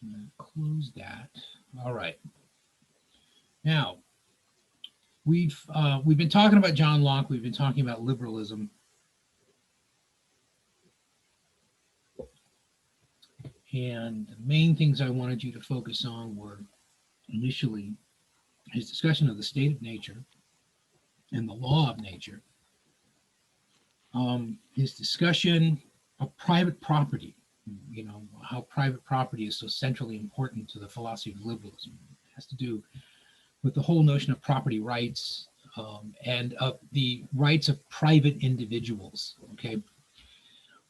I'm going to close that. All right. Now, we've been talking about John Locke. We've been talking about liberalism. And the main things I wanted you to focus on were initially his discussion of the state of nature and the law of nature, his discussion of private property, you know, how private property is so centrally important to the philosophy of liberalism. It has to do with the whole notion of property rights and of the rights of private individuals. Okay.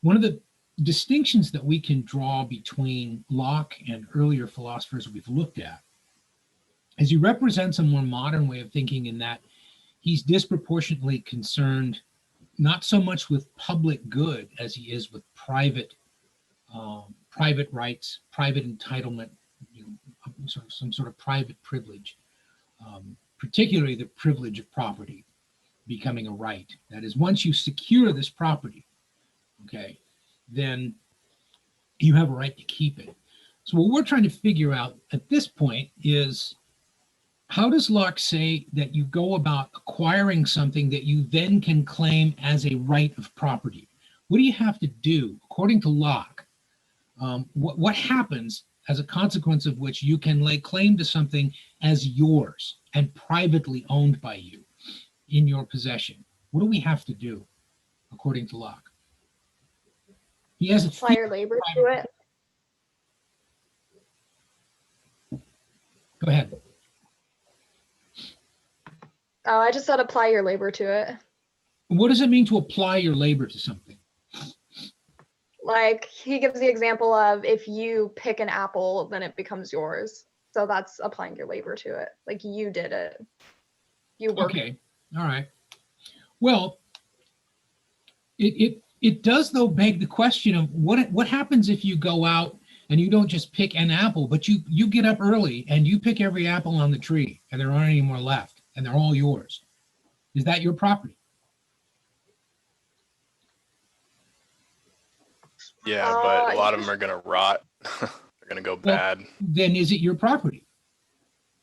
One of the distinctions that we can draw between Locke and earlier philosophers we've looked at is he represents a more modern way of thinking in that he's disproportionately concerned not so much with public good as he is with private rights, private entitlement, you know, some sort of private privilege, particularly the privilege of property becoming a right. That is, once you secure this property, okay, then you have a right to keep it. So what we're trying to figure out at this point is, how does Locke say that you go about acquiring something that you then can claim as a right of property? What do you have to do, according to Locke? What happens as a consequence of which you can lay claim to something as yours and privately owned by you in your possession? What do we have to do, according to Locke? He has apply your labor to it. Go ahead. Oh, I just said apply your labor to it. What does it mean to apply your labor to something? Like, he gives the example of if you pick an apple, then it becomes yours. So that's applying your labor to it. Like, you did it. You worked. Okay. All right. Well, it does, though, beg the question of what happens if you go out and you don't just pick an apple, but you get up early and you pick every apple on the tree and there aren't any more left and they're all yours. Is that your property? Yeah, but a lot of them are going to rot. They're going to go bad. Then is it your property?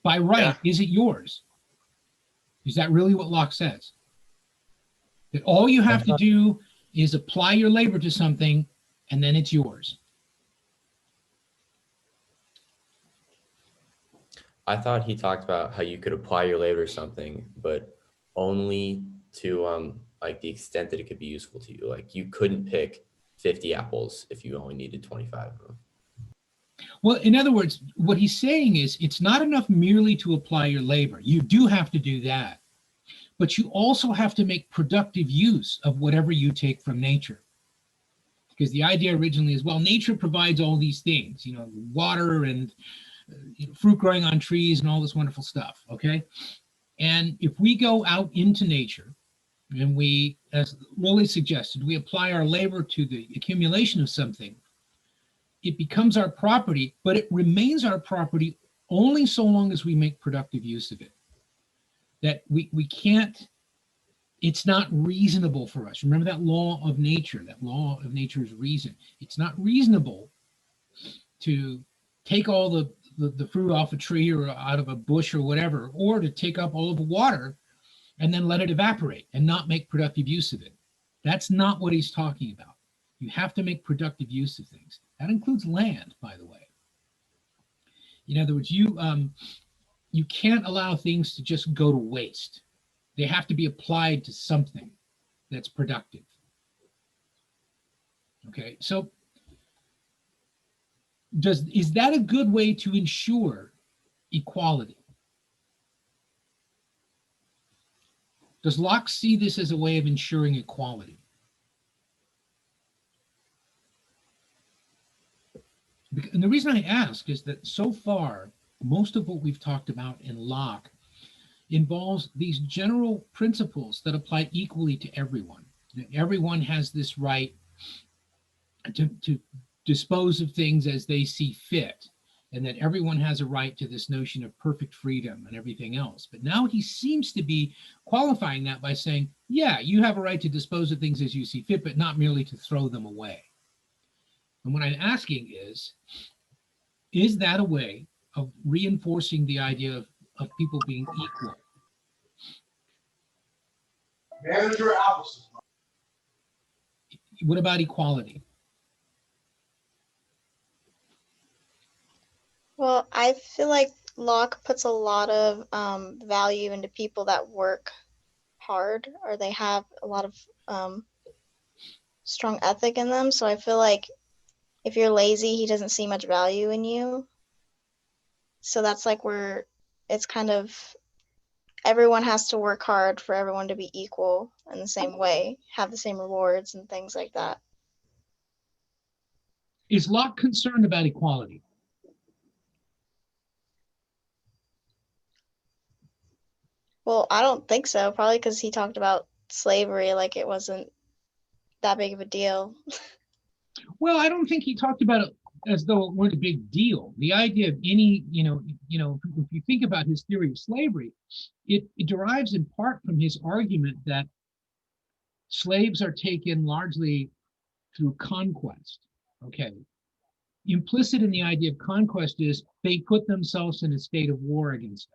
By right, is it yours? Is that really what Locke says? That all you have to do is apply your labor to something and then it's yours. I thought he talked about how you could apply your labor to something, but only to like the extent that it could be useful to you. Like, you couldn't pick 50 apples if you only needed 25 of them. Well, in other words, what he's saying is it's not enough merely to apply your labor. You do have to do that, but you also have to make productive use of whatever you take from nature. Because the idea originally is, well, nature provides all these things, you know, water and fruit growing on trees and all this wonderful stuff, okay? And if we go out into nature and we, as Lily suggested, we apply our labor to the accumulation of something, it becomes our property, but it remains our property only so long as we make productive use of it. That we can't, it's not reasonable for us. Remember that law of nature, that law of nature is reason. It's not reasonable to take all the fruit off a tree or out of a bush or whatever, or to take up all of the water and then let it evaporate and not make productive use of it. That's not what he's talking about. You have to make productive use of things. That includes land, by the way. In other words, you can't allow things to just go to waste. They have to be applied to something that's productive. Okay, so is that a good way to ensure equality? Does Locke see this as a way of ensuring equality? And the reason I ask is that so far, most of what we've talked about in Locke involves these general principles that apply equally to everyone. That everyone has this right to dispose of things as they see fit, and that everyone has a right to this notion of perfect freedom and everything else. But now he seems to be qualifying that by saying, yeah, you have a right to dispose of things as you see fit, but not merely to throw them away. And what I'm asking is, Is that a way of reinforcing the idea of people being equal? Manager Allison. What about equality? Well, I feel like Locke puts a lot of value into people that work hard or they have a lot of strong ethic in them. So I feel like if you're lazy, he doesn't see much value in you. So that's like where it's kind of everyone has to work hard for everyone to be equal in the same way, have the same rewards and things like that. Is Locke concerned about equality? Well, I don't think so, probably because he talked about slavery like it wasn't that big of a deal. Well, I don't think he talked about it as though it weren't a big deal. The idea of any, if you think about his theory of slavery, it derives in part from his argument that slaves are taken largely through conquest. Okay. Implicit in the idea of conquest is they put themselves in a state of war against us.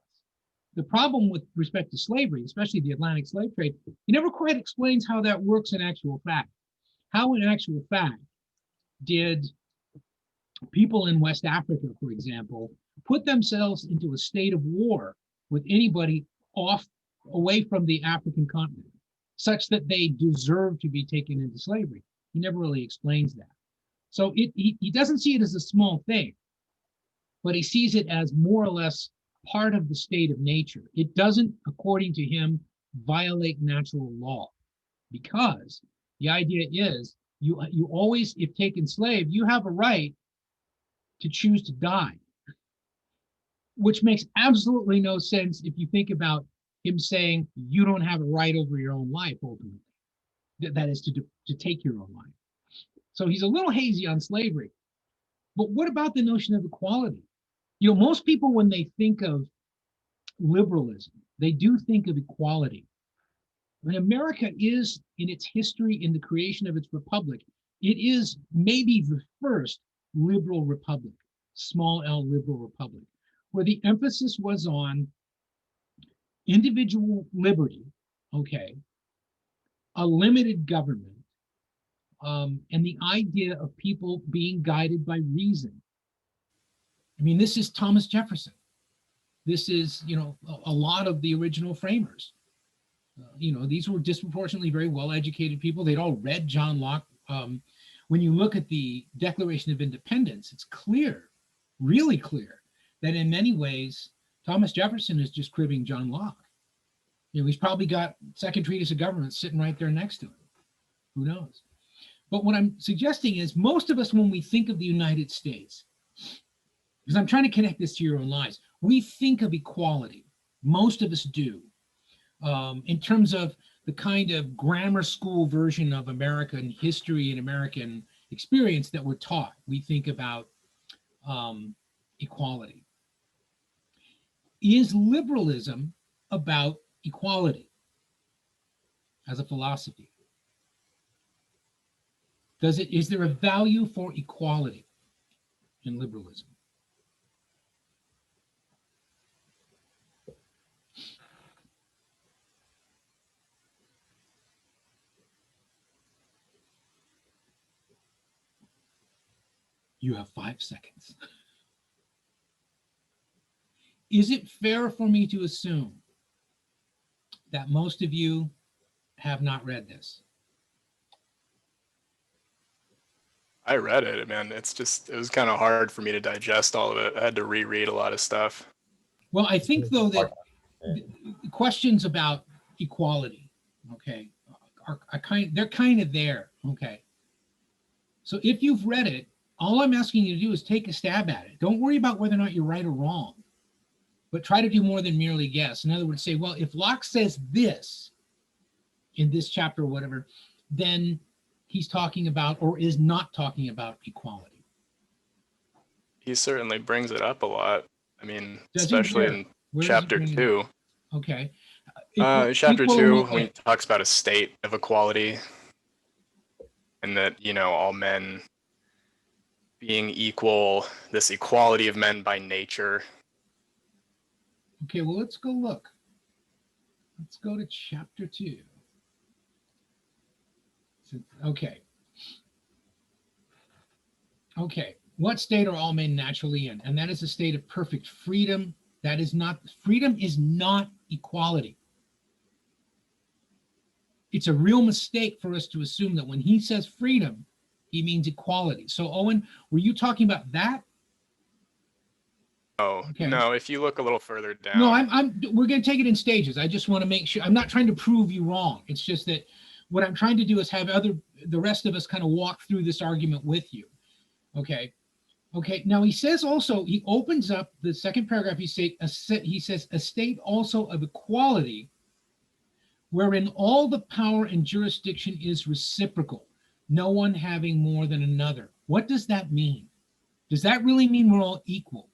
The problem with respect to slavery, especially the Atlantic slave trade, he never quite explains how that works in actual fact. How in actual fact did people in West Africa, for example, put themselves into a state of war with anybody away from the African continent, such that they deserve to be taken into slavery? He never really explains that. So he doesn't see it as a small thing, but he sees it as more or less part of the state of nature. It doesn't, according to him, violate natural law, because the idea is you always, if taken slave, you have a right to choose to die, which makes absolutely no sense if you think about him saying you don't have a right over your own life ultimately. That is to take your own life. So he's a little hazy on slavery. But what about the notion of equality? Most people, when they think of liberalism, they do think of equality. When America is, in its history, in the creation of its republic, it is maybe the first liberal republic, small L liberal republic, where the emphasis was on individual liberty, okay, a limited government, and the idea of people being guided by reason. I mean, this is Thomas Jefferson. This is, a lot of the original framers. These were disproportionately very well-educated people. They'd all read John Locke. When you look at the Declaration of Independence, it's clear, really clear, that in many ways, Thomas Jefferson is just cribbing John Locke. He's probably got Second Treatise of Government sitting right there next to him. Who knows? But what I'm suggesting is most of us, when we think of the United States, because I'm trying to connect this to your own lives, we think of equality. Most of us do. In terms of the kind of grammar school version of American history and American experience that we're taught, we think about equality. Is liberalism about equality as a philosophy? Is there a value for equality in liberalism? You have 5 seconds. Is it fair for me to assume that most of you have not read this? I read it, man. It was kind of hard for me to digest all of it. I had to reread a lot of stuff. Well, I think, though, that questions about equality, okay, they're kind of there, okay? So if you've read it, all I'm asking you to do is take a stab at it. Don't worry about whether or not you're right or wrong, but try to do more than merely guess. In other words, say, well, if Locke says this in this chapter or whatever, then he's talking about or is not talking about equality. He certainly brings it up a lot. I mean, Does he? especially Where in does he chapter bring it 2. Okay. Chapter Equal 2, in what when he way? talks about a state of equality, and that, all men being equal, this equality of men by nature. Okay, well, let's go look. Let's go to chapter 2. Okay. Okay. What state are all men naturally in? And that is a state of perfect freedom. That is not, freedom is not equality. It's a real mistake for us to assume that when he says freedom, he means equality. So Owen, were you talking about that? Oh, Okay. no, if you look a little further down. No, we're going to take it in stages. I just want to make sure. I'm not trying to prove you wrong. It's just that what I'm trying to do is have the rest of us kind of walk through this argument with you. Okay. Okay. Now he says also, he opens up the second paragraph. He says a state also of equality, wherein all the power and jurisdiction is reciprocal, no one having more than another. What does that mean? Does that really mean we're all equal?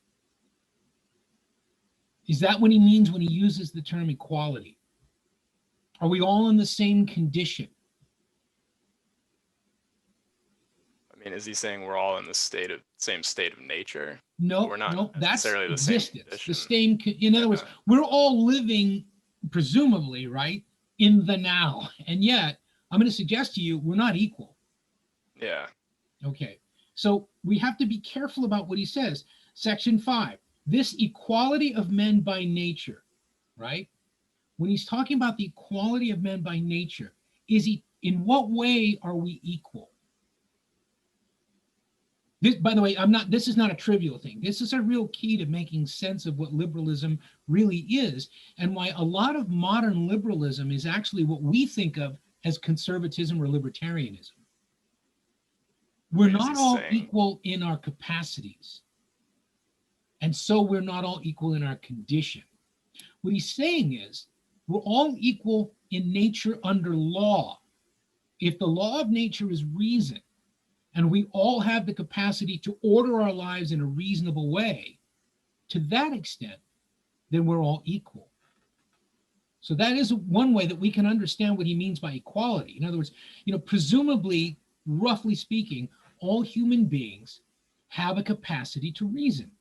Is that what he means when he uses the term equality? Are we all in the same condition? I mean, is he saying we're all in the same state of nature? No, We're not no, that's necessarily the same existence. The condition. same, in other words, Yeah. we're all living, presumably, right, in the now. And yet, I'm going to suggest to you, we're not equal. Yeah. Okay, so we have to be careful about what he says. Section 5, this equality of men by nature, right? When he's talking about the equality of men by nature, in what way are we equal? This, by the way, this is not a trivial thing. This is a real key to making sense of what liberalism really is and why a lot of modern liberalism is actually what we think of as conservatism or libertarianism. We're What is not he all saying? equal in our capacities. And so we're not all equal in our condition. What he's saying is we're all equal in nature under law. If the law of nature is reason, and we all have the capacity to order our lives in a reasonable way, to that extent, then we're all equal. So that is one way that we can understand what he means by equality. In other words, presumably, roughly speaking, all human beings have a capacity to reason.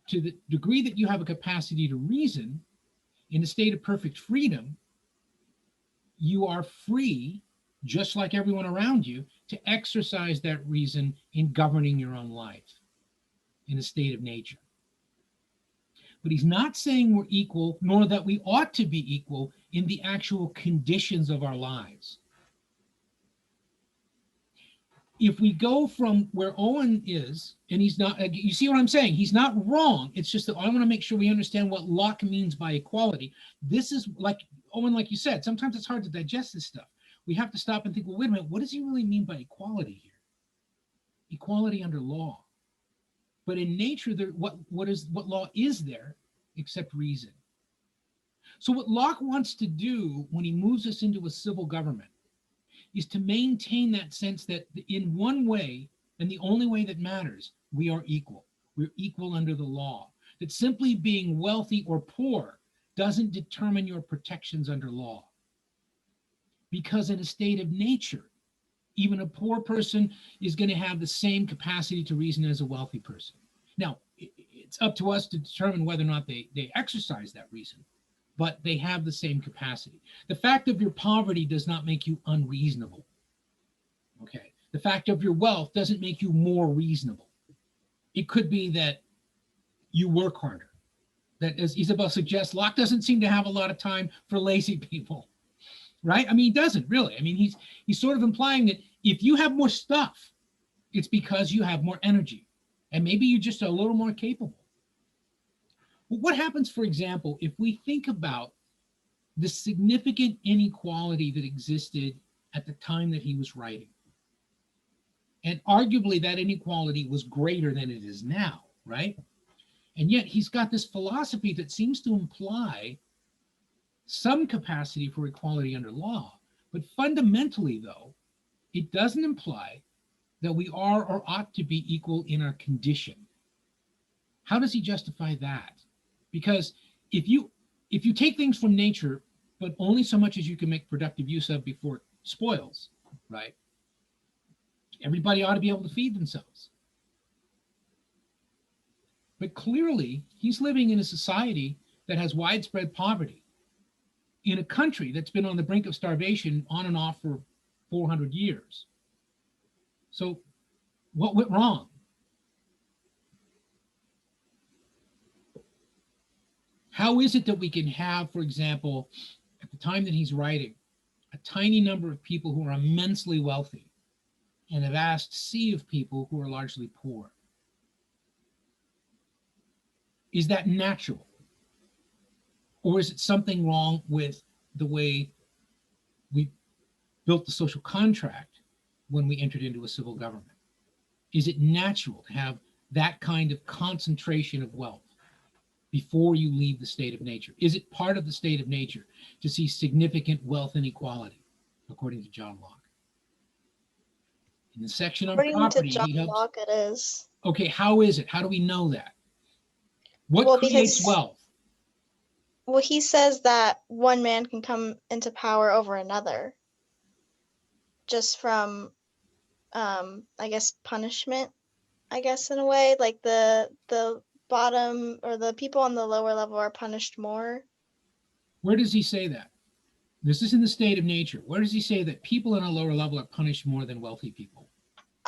To the degree that you have a capacity to reason, in a state of perfect freedom, you are free, just like everyone around you, to exercise that reason in governing your own life in a state of nature. But he's not saying we're equal, nor that we ought to be equal in the actual conditions of our lives. If we go from where Owen is, and he's not, you see what I'm saying? He's not wrong. It's just that I want to make sure we understand what Locke means by equality. This is like, Owen, like you said, sometimes it's hard to digest this stuff. We have to stop and think, well, wait a minute, what does he really mean by equality here? Equality under law. But in nature, what law is there except reason? So what Locke wants to do when he moves us into a civil government is to maintain that sense that in one way, and the only way that matters, we are equal. We're equal under the law. That simply being wealthy or poor doesn't determine your protections under law. Because in a state of nature, even a poor person is going to have the same capacity to reason as a wealthy person. Now, it's up to us to determine whether or not they exercise that reason, but they have the same capacity. The fact of your poverty does not make you unreasonable. Okay. The fact of your wealth doesn't make you more reasonable. It could be that you work harder. That, as Isabel suggests, Locke doesn't seem to have a lot of time for lazy people, right? I mean, he doesn't really. I mean, he's sort of implying that if you have more stuff, it's because you have more energy, and maybe you're just a little more capable. Well, what happens, for example, if we think about the significant inequality that existed at the time that he was writing? And arguably that inequality was greater than it is now, right? And yet he's got this philosophy that seems to imply some capacity for equality under law. But fundamentally, though, it doesn't imply that we are or ought to be equal in our condition. How does he justify that? Because if you take things from nature, but only so much as you can make productive use of before it spoils, right? Everybody ought to be able to feed themselves. But clearly, he's living in a society that has widespread poverty in a country that's been on the brink of starvation on and off for 400 years. So what went wrong? How is it that we can have, for example, at the time that he's writing, a tiny number of people who are immensely wealthy and a vast sea of people who are largely poor? Is that natural? Or is it something wrong with the way we built the social contract when we entered into a civil government? Is it natural to have that kind of concentration of wealth before you leave the state of nature? Is it part of the state of nature to see significant wealth inequality, according to John Locke? In the section on According to property, John he helps. Locke, it is. Okay, how is it? How do we know that? What Well, creates because- wealth? Well, he says that one man can come into power over another just from, I guess, punishment, I guess, in a way. Like the bottom or the people on the lower level are punished more. Where does he say that? This is in the state of nature. Where does he say that people in a lower level are punished more than wealthy people?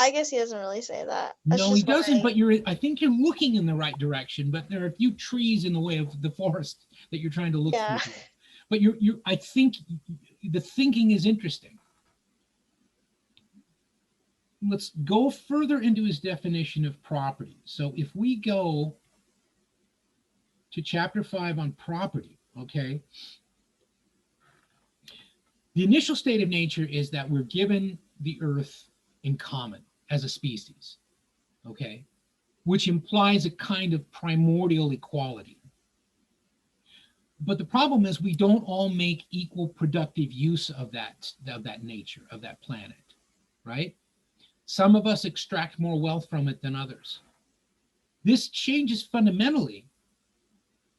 I guess he doesn't really say that. That's No, he just what doesn't, I- but I think you're looking in the right direction, but there are a few trees in the way of the forest that you're trying to look Yeah. through. But I think the thinking is interesting. Let's go further into his definition of property. So if we go to chapter 5 on property, okay, the initial state of nature is that we're given the earth in common as a species, okay, which implies a kind of primordial equality. But the problem is we don't all make equal productive use of that nature, of that planet, right? Some of us extract more wealth from it than others. This changes fundamentally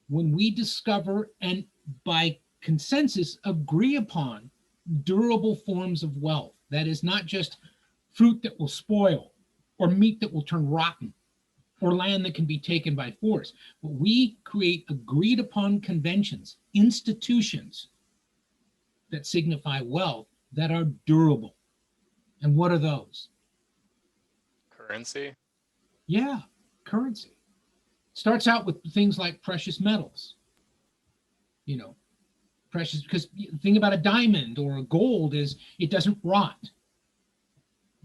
when we discover and by consensus agree upon durable forms of wealth. That is not just fruit that will spoil or meat that will turn rotten or land that can be taken by force. But we create agreed upon conventions, institutions that signify wealth that are durable. And what are those? Currency. Yeah, currency. Starts out with things like precious metals. You know, precious, because the thing about a diamond or a gold is it doesn't rot.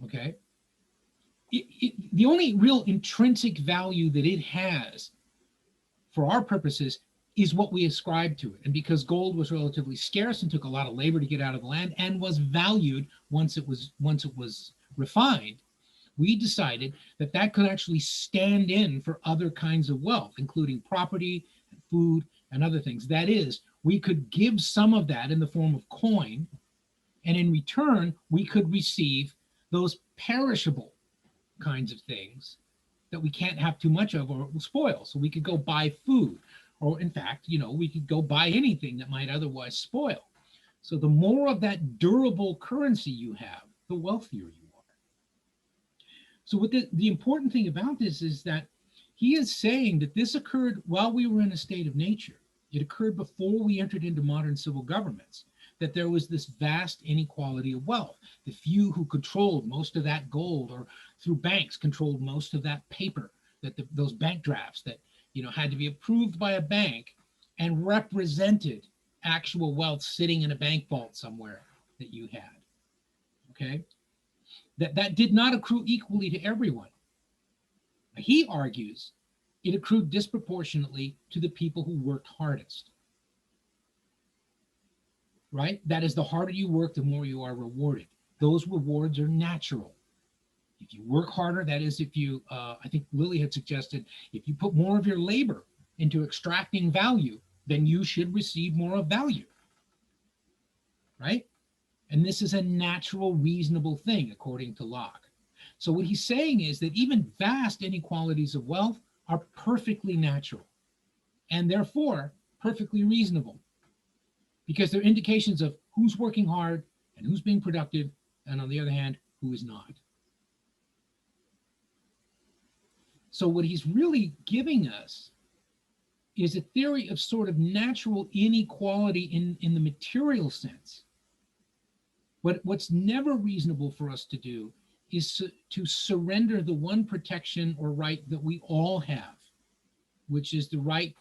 Okay? The only real intrinsic value that it has for our purposes is what we ascribe to it. And because gold was relatively scarce and took a lot of labor to get out of the land and was valued once it was refined, we decided that that could actually stand in for other kinds of wealth, including property, food, and other things. That is, we could give some of that in the form of coin, and in return, we could receive those perishable kinds of things that we can't have too much of or it will spoil. So we could go buy food, or in fact, we could go buy anything that might otherwise spoil. So the more of that durable currency you have, the wealthier you are. So what the important thing about this is that he is saying that this occurred while we were in a state of nature. It occurred before we entered into modern civil governments, that there was this vast inequality of wealth. The few who controlled most of that gold, or through banks controlled most of that paper, that those bank drafts that had to be approved by a bank and represented actual wealth sitting in a bank vault somewhere that you had. Okay? That did not accrue equally to everyone. He argues it accrued disproportionately to the people who worked hardest. Right? That is, the harder you work, the more you are rewarded. Those rewards are natural. If you work harder, that is, if you, I think Lily had suggested, if you put more of your labor into extracting value, then you should receive more of value. Right? And this is a natural, reasonable thing, according to Locke. So what he's saying is that even vast inequalities of wealth are perfectly natural and therefore perfectly reasonable, because they're indications of who's working hard and who's being productive, and on the other hand, who is not. So what he's really giving us is a theory of sort of natural inequality in the material sense. What's never reasonable for us to do is to surrender the one protection or right that we all have, which is the right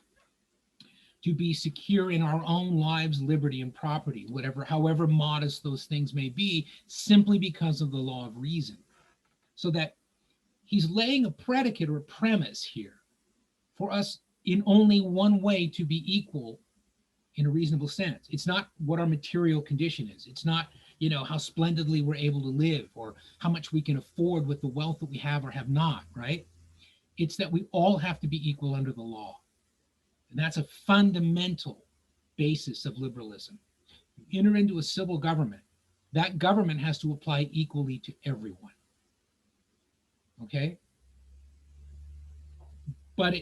to be secure in our own lives, liberty, and property, however modest those things may be, simply because of the law of reason. So that he's laying a predicate or a premise here for us in only one way to be equal in a reasonable sense. It's not what our material condition is. It's not, how splendidly we're able to live or how much we can afford with the wealth that we have or have not, right? It's that we all have to be equal under the law. And that's a fundamental basis of liberalism. You enter into a civil government, that government has to apply equally to everyone. Okay? But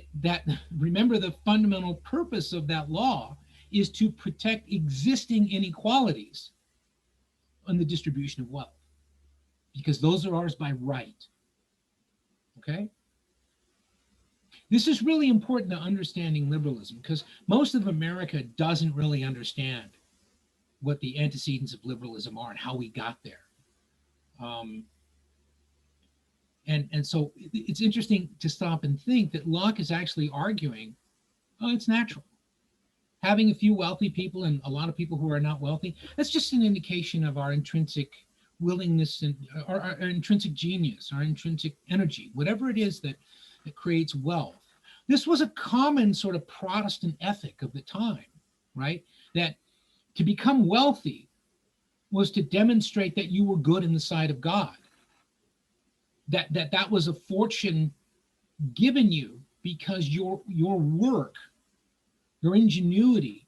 remember, the fundamental purpose of that law is to protect existing inequalities on the distribution of wealth, because those are ours by right. Okay? This is really important to understanding liberalism, because most of America doesn't really understand what the antecedents of liberalism are and how we got there. And so it's interesting to stop and think that Locke is actually arguing, it's natural. Having a few wealthy people and a lot of people who are not wealthy, that's just an indication of our intrinsic willingness and our intrinsic genius, our intrinsic energy, whatever it is that creates wealth. This was a common sort of Protestant ethic of the time, right? That to become wealthy was to demonstrate that you were good in the sight of God. That was a fortune given you because your work, your ingenuity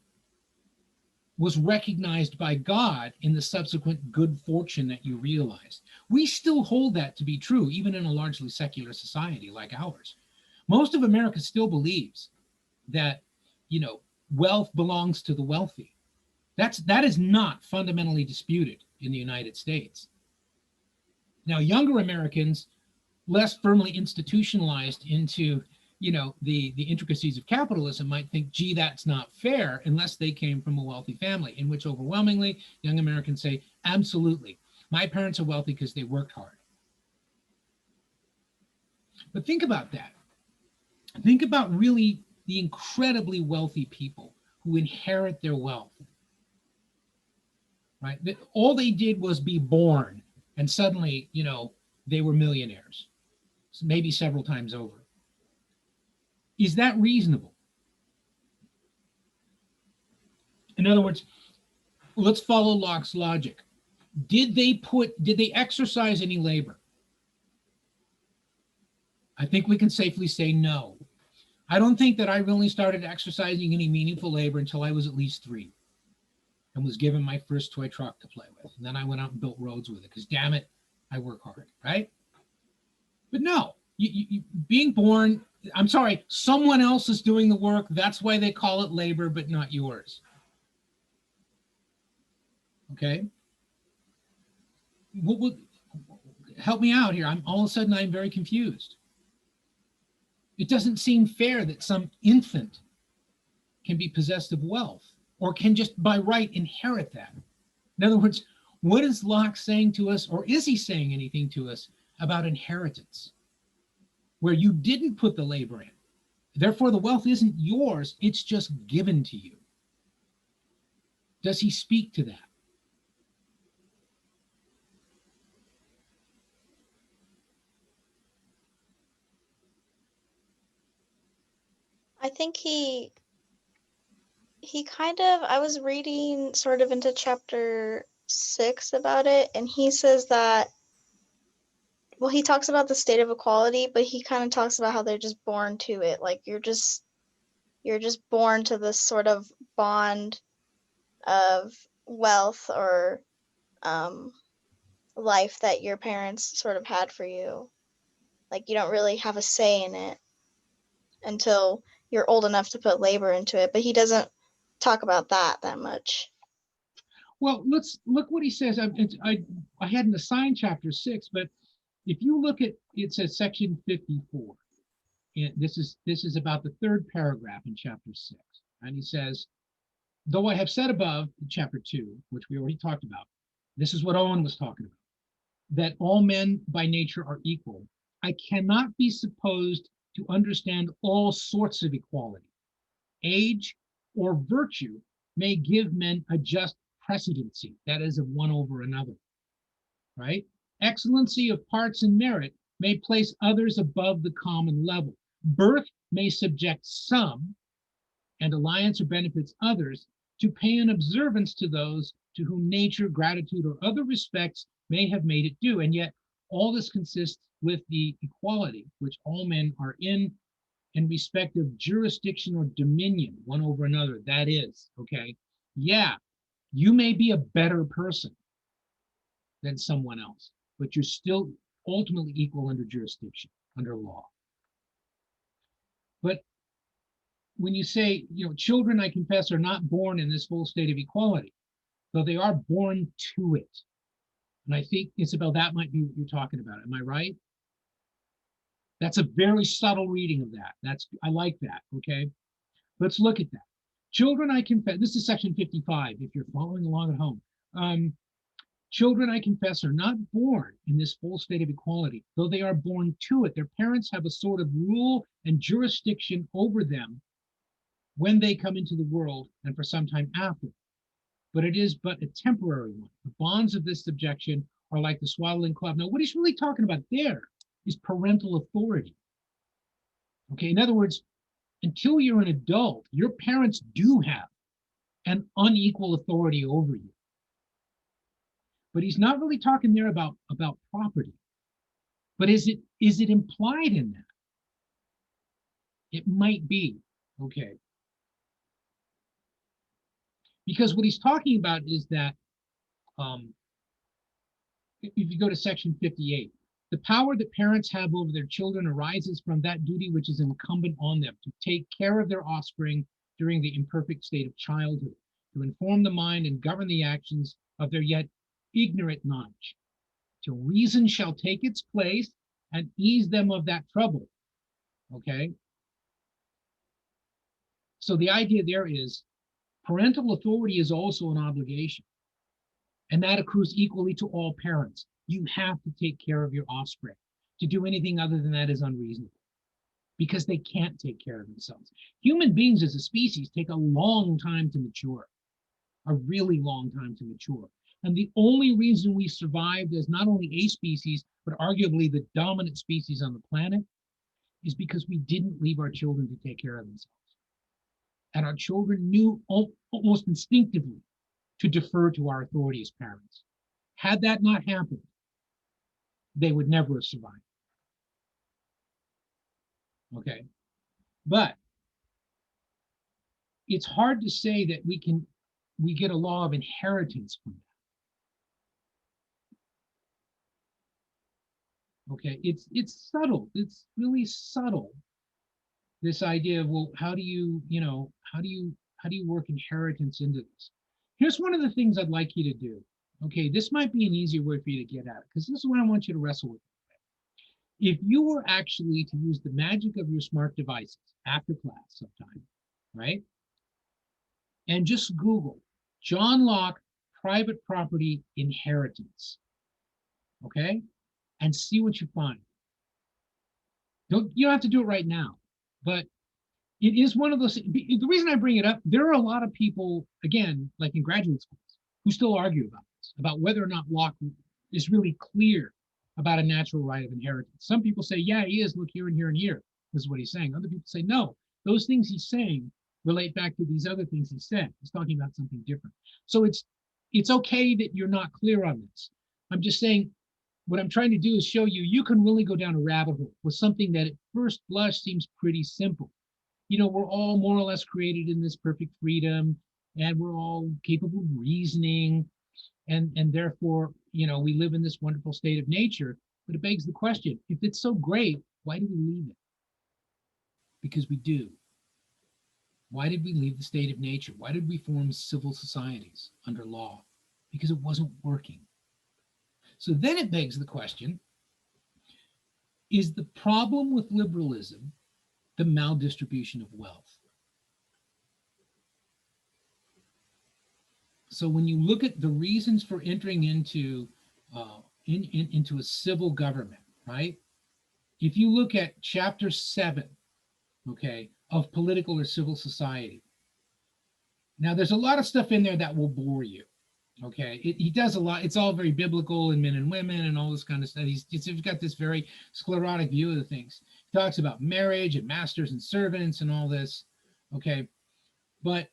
was recognized by God in the subsequent good fortune that you realized. We still hold that to be true, even in a largely secular society like ours. Most of America still believes that, wealth belongs to the wealthy. That is not fundamentally disputed in the United States. Now, younger Americans, less firmly institutionalized into, the intricacies of capitalism, might think, gee, that's not fair, unless they came from a wealthy family, in which overwhelmingly young Americans say, absolutely, my parents are wealthy because they worked hard. But think about that. Think about really the incredibly wealthy people who inherit their wealth, right? That all they did was be born, and suddenly, they were millionaires, maybe several times over. Is that reasonable? In other words, let's follow Locke's logic. Did they exercise any labor? I think we can safely say no. I don't think that I really started exercising any meaningful labor until I was at least 3 and was given my first toy truck to play with. And then I went out and built roads with it because, damn it, I work hard, right? But no, you being born, I'm sorry, someone else is doing the work. That's why they call it labor, but not yours. Okay? Help me out here. All of a sudden, I'm very confused. It doesn't seem fair that some infant can be possessed of wealth or can just by right inherit that. In other words, what is Locke saying to us, or is he saying anything to us about inheritance, where you didn't put the labor in? Therefore, the wealth isn't yours, it's just given to you. Does he speak to that? I think he kind of, I was reading sort of into chapter 6 about it, and he says that, well, he talks about the state of equality, but he kind of talks about how they're just born to it. Like you're just born to this sort of bond of wealth or life that your parents sort of had for you. Like you don't really have a say in it until you're old enough to put labor into it. But he doesn't talk about that much. Well, let's look what he says. I hadn't assigned chapter 6, but if you look at, it says section 54. this is about the third paragraph in chapter 6. And he says, though I have said above in chapter 2, which we already talked about, this is what Owen was talking about, that all men by nature are equal. I cannot be supposed to understand all sorts of equality. Age or virtue may give men a just precedency, that is, of one over another, right? Excellency of parts and merit may place others above the common level. Birth may subject some, and alliance or benefits others, to pay an observance to those to whom nature, gratitude, or other respects may have made it due. And yet all this consists with the equality which all men are in respect of jurisdiction or dominion one over another. That is, okay, yeah, you may be a better person than someone else, but you're still ultimately equal under jurisdiction, under law. But when you say, children, I confess, are not born in this full state of equality, though they are born to it. And I think, Isabel, that might be what you're talking about. Am I right? That's a very subtle reading of that. I like that, okay? Let's look at that. Children, I confess, this is section 55, if you're following along at home. Children, I confess, are not born in this full state of equality, though they are born to it. Their parents have a sort of rule and jurisdiction over them when they come into the world and for some time after. But it is but a temporary one. The bonds of this subjection are like the swaddling cloth. Now, what he's really talking about there is parental authority. Okay, in other words, until you're an adult, your parents do have an unequal authority over you. But he's not really talking there about property. But is it implied in that? It might be, okay. Because what he's talking about is that, if you go to section 58, the power that parents have over their children arises from that duty which is incumbent on them to take care of their offspring during the imperfect state of childhood, to inform the mind and govern the actions of their yet ignorant knowledge, till reason shall take its place and ease them of that trouble. Okay? So the idea there is parental authority is also an obligation, and that accrues equally to all parents. You have to take care of your offspring. To do anything other than that is unreasonable because they can't take care of themselves. Human beings as a species take a long time to mature, a really long time to mature. And the only reason we survived as not only a species, but arguably the dominant species on the planet is because we didn't leave our children to take care of themselves. And our children knew almost instinctively to defer to our authority as parents. Had that not happened, they would never have survived. Okay, but it's hard to say that we get a law of inheritance from that. Okay, it's subtle. It's really subtle. This idea of, well, how do you work inheritance into this? Here's one of the things I'd like you to do. Okay, this might be an easier way for you to get at it, because this is what I want you to wrestle with. If you were actually to use the magic of your smart devices after class sometime, right? And just Google John Locke private property inheritance, okay? And see what you find. You don't have to do it right now, but it is one of those. The reason I bring it up, there are a lot of people, again, like in graduate schools, who still argue about this, about whether or not Locke is really clear about a natural right of inheritance. Some people say, yeah, he is. Look here and here and here. This is what he's saying. Other people say, no, those things he's saying relate back to these other things he said. He's talking about something different. So it's okay that you're not clear on this. I'm just saying, what I'm trying to do is show you can really go down a rabbit hole with something that at first blush seems pretty simple. We're all more or less created in this perfect freedom, and we're all capable of reasoning, and therefore, we live in this wonderful state of nature. But it begs the question, if it's so great, why do we leave it? Because we do. Why did we leave the state of nature? Why did we form civil societies under law? Because it wasn't working. So then it begs the question, is the problem with liberalism the maldistribution of wealth. So when you look at the reasons for entering into into a civil government, right? If you look at chapter 7, okay, of Political or Civil Society, now there's a lot of stuff in there that will bore you. Okay, he does a lot. It's all very biblical and men and women and all this kind of stuff. He's got this very sclerotic view of the things. He talks about marriage and masters and servants and all this. Okay, but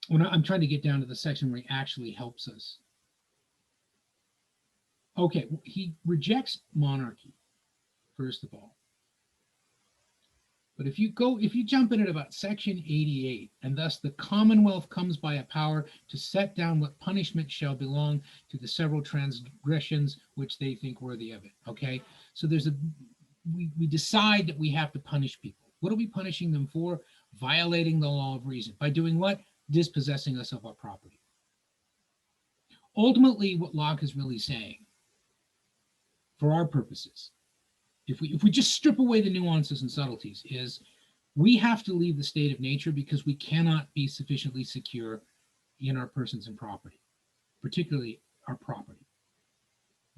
when I'm trying to get down to the section where he actually helps us. Okay, he rejects monarchy, first of all. But if you jump in at about section 88, and thus the Commonwealth comes by a power to set down what punishment shall belong to the several transgressions which they think worthy of it. Okay, so we decide that we have to punish people. What are we punishing them for? Violating the law of reason. By doing what? Dispossessing us of our property. Ultimately, what Locke is really saying, for our purposes, if we just strip away the nuances and subtleties, is we have to leave the state of nature because we cannot be sufficiently secure in our persons and property, particularly our property.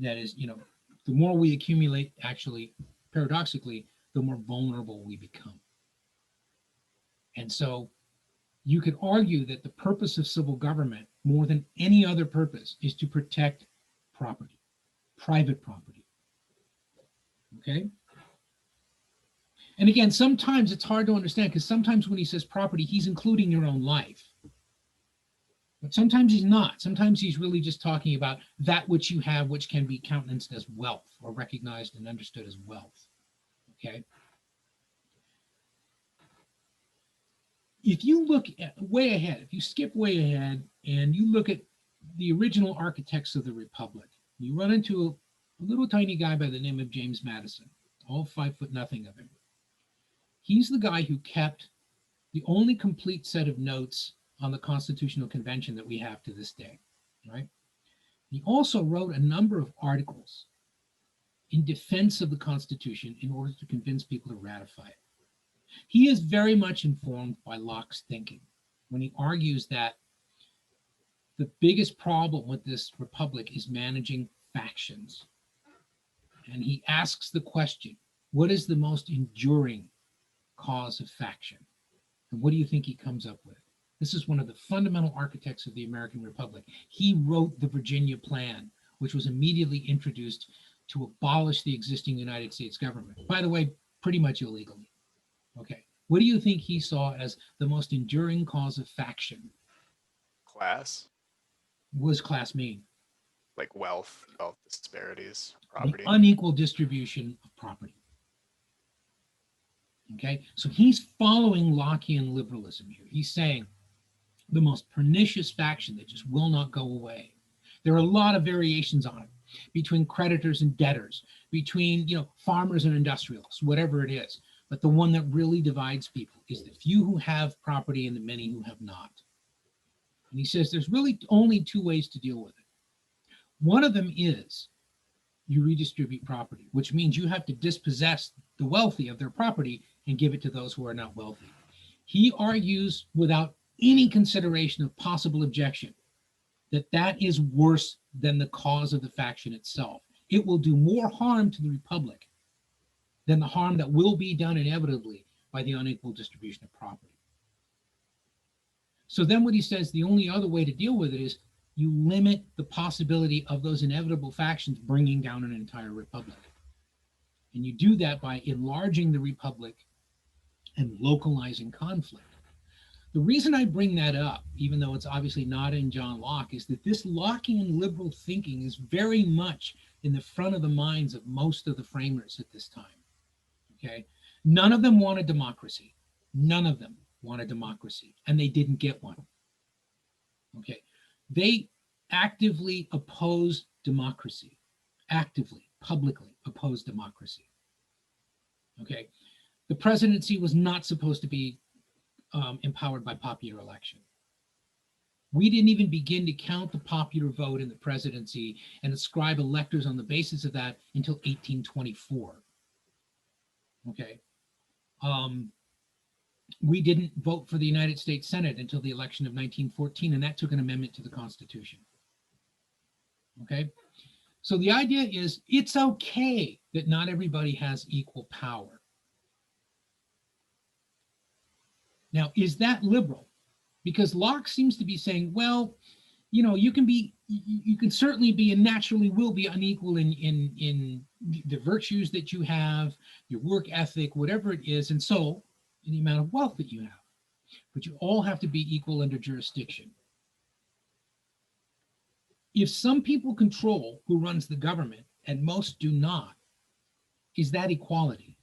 That is, the more we accumulate, actually, paradoxically, the more vulnerable we become. And so you could argue that the purpose of civil government, more than any other purpose, is to protect property, private property. Okay? And again, sometimes it's hard to understand because sometimes when he says property, he's including your own life. But sometimes he's not. Sometimes he's really just talking about that which you have, which can be countenanced as wealth or recognized and understood as wealth. Okay? If you look way ahead, if you skip way ahead and you look at the original architects of the Republic, you run into a little tiny guy by the name of James Madison, all 5 foot nothing of him. He's the guy who kept the only complete set of notes on the Constitutional Convention that we have to this day, right? He also wrote a number of articles in defense of the Constitution in order to convince people to ratify it. He is very much informed by Locke's thinking when he argues that the biggest problem with this republic is managing factions. And he asks the question, what is the most enduring cause of faction? And what do you think he comes up with? This is one of the fundamental architects of the American Republic. He wrote the Virginia Plan, which was immediately introduced to abolish the existing United States government. By the way, pretty much illegally. Okay. What do you think he saw as the most enduring cause of faction? Class, What does class mean? like wealth disparities, The property. unequal distribution of property. Okay, so he's following Lockean liberalism here. He's saying the most pernicious faction that just will not go away. There are a lot of variations on it between creditors and debtors, between farmers and industrialists, whatever it is. But the one that really divides people is the few who have property and the many who have not. And he says there's really only 2 ways to deal with it. One of them is you redistribute property, which means you have to dispossess the wealthy of their property and give it to those who are not wealthy. He argues without any consideration of possible objection that is worse than the cause of the faction itself. It will do more harm to the republic than the harm that will be done inevitably by the unequal distribution of property. So then what he says, the only other way to deal with it is you limit the possibility of those inevitable factions bringing down an entire republic. And you do that by enlarging the republic and localizing conflict. The reason I bring that up, even though it's obviously not in John Locke, is that this Lockean liberal thinking is very much in the front of the minds of most of the framers at this time. Okay, none of them wanted democracy. None of them wanted democracy, and they didn't get one. Okay, they actively opposed democracy, actively, publicly opposed democracy. Okay, the presidency was not supposed to be empowered by popular election. We didn't even begin to count the popular vote in the presidency and ascribe electors on the basis of that until 1824. Okay. We didn't vote for the United States Senate until the election of 1914, and that took an amendment to the Constitution. Okay? So the idea is it's okay that not everybody has equal power. Now, is that liberal? Because Locke seems to be saying, well, you know, you can certainly be and naturally will be unequal in the virtues that you have, your work ethic, whatever it is, and so in the amount of wealth that you have. But you all have to be equal under jurisdiction. If some people control who runs the government and most do not, is that equality?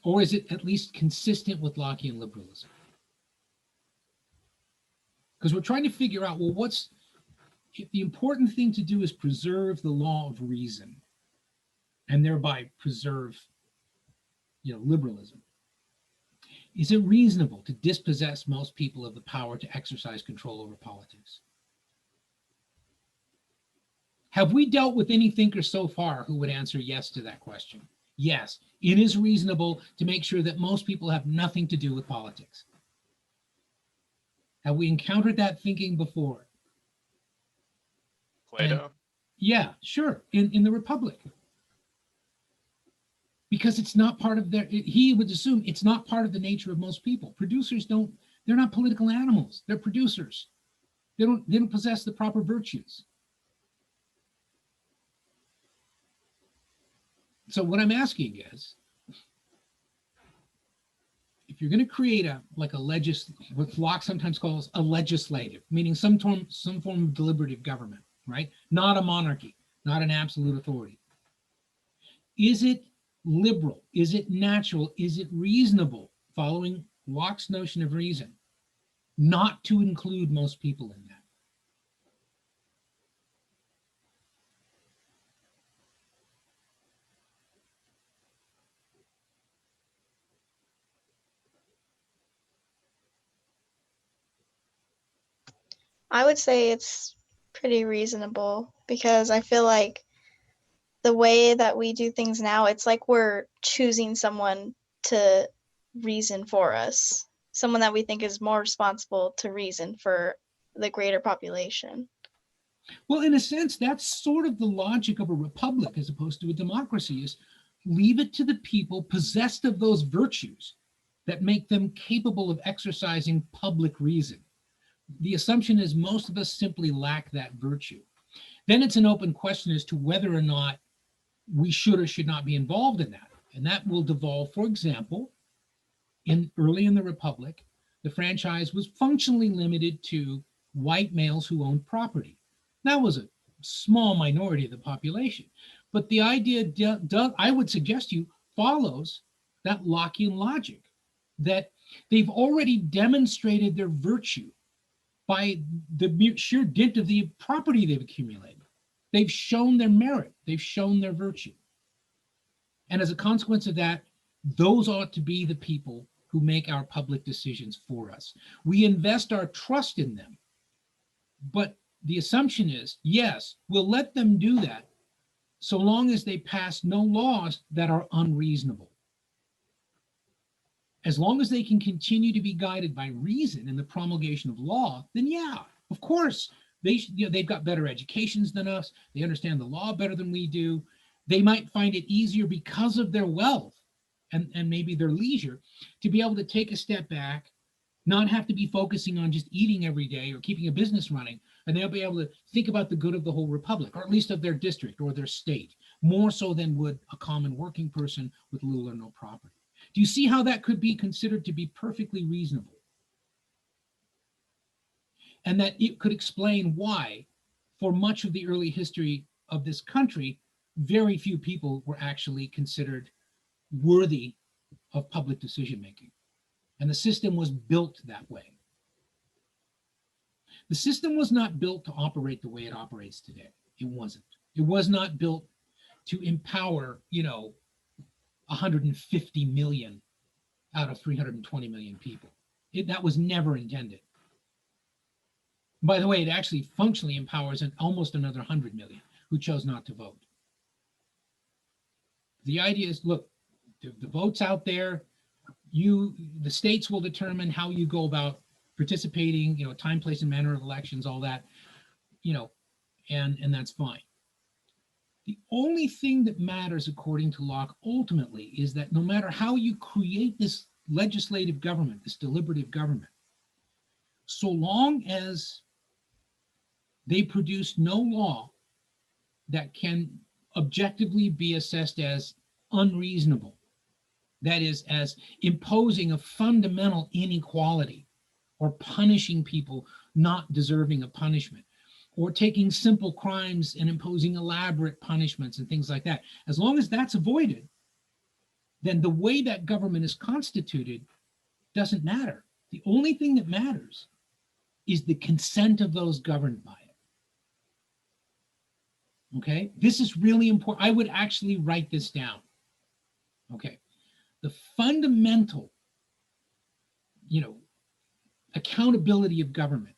Or is it at least consistent with Lockean liberalism? Because we're trying to figure out, well, if the important thing to do is preserve the law of reason and thereby preserve, you know, liberalism. Is it reasonable to dispossess most people of the power to exercise control over politics? Have we dealt with any thinker so far who would answer yes to that question? Yes, it is reasonable to make sure that most people have nothing to do with politics. Have we encountered that thinking before? Plato. Yeah, sure, in the Republic. Because it's not part of he would assume it's not part of the nature of most people. Producers they're not political animals, they're producers. They don't possess the proper virtues. So what I'm asking is, if you're going to create what Locke sometimes calls a legislative, meaning some form of deliberative government, right? Not a monarchy, not an absolute authority. Is it liberal? Is it natural? Is it reasonable, following Locke's notion of reason, not to include most people in that? I would say it's pretty reasonable because I feel like the way that we do things now, it's like we're choosing someone to reason for us, someone that we think is more responsible to reason for the greater population. Well, in a sense, that's sort of the logic of a republic as opposed to a democracy, is leave it to the people possessed of those virtues that make them capable of exercising public reason. The assumption is most of us simply lack that virtue. Then it's an open question as to whether or not we should or should not be involved in that. And that will devolve, for example, early in the Republic, the franchise was functionally limited to white males who owned property. That was a small minority of the population. But the idea, I would suggest to you, follows that Lockean logic, that they've already demonstrated their virtue by the sheer dint of the property they've accumulated. They've shown their merit, they've shown their virtue. And as a consequence of that, those ought to be the people who make our public decisions for us. We invest our trust in them. But the assumption is, yes, we'll let them do that so long as they pass no laws that are unreasonable. As long as they can continue to be guided by reason in the promulgation of law, then yeah, of course, they've got better educations than us. They understand the law better than we do. They might find it easier because of their wealth and maybe their leisure to be able to take a step back, not have to be focusing on just eating every day or keeping a business running, and they'll be able to think about the good of the whole republic, or at least of their district or their state, more so than would a common working person with little or no property. Do you see how that could be considered to be perfectly reasonable? And that it could explain why, for much of the early history of this country, very few people were actually considered worthy of public decision-making. And the system was built that way. The system was not built to operate the way it operates today. It wasn't. It was not built to empower, 150 million out of 320 million people. That was never intended. By the way, it actually functionally empowers almost another 100 million who chose not to vote. The idea is, look, The vote's out there. The states will determine how you go about participating, time, place, and manner of elections, all that, and that's fine. The only thing that matters, according to Locke, ultimately, is that no matter how you create this legislative government, this deliberative government, so long as they produce no law that can objectively be assessed as unreasonable, that is, as imposing a fundamental inequality or punishing people not deserving of punishment, or taking simple crimes and imposing elaborate punishments and things like that. As long as that's avoided, then the way that government is constituted doesn't matter. The only thing that matters is the consent of those governed by it. Okay, this is really important. I would actually write this down. Okay, the fundamental, accountability of government,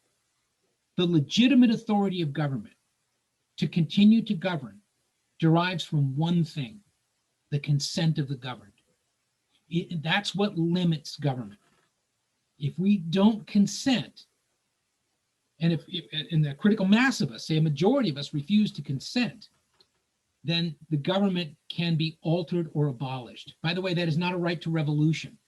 the legitimate authority of government to continue to govern derives from one thing: the consent of the governed. That's what limits government. If we don't consent, and if in the critical mass of us, say a majority of us, refuse to consent, then the government can be altered or abolished. By the way, that is not a right to revolution.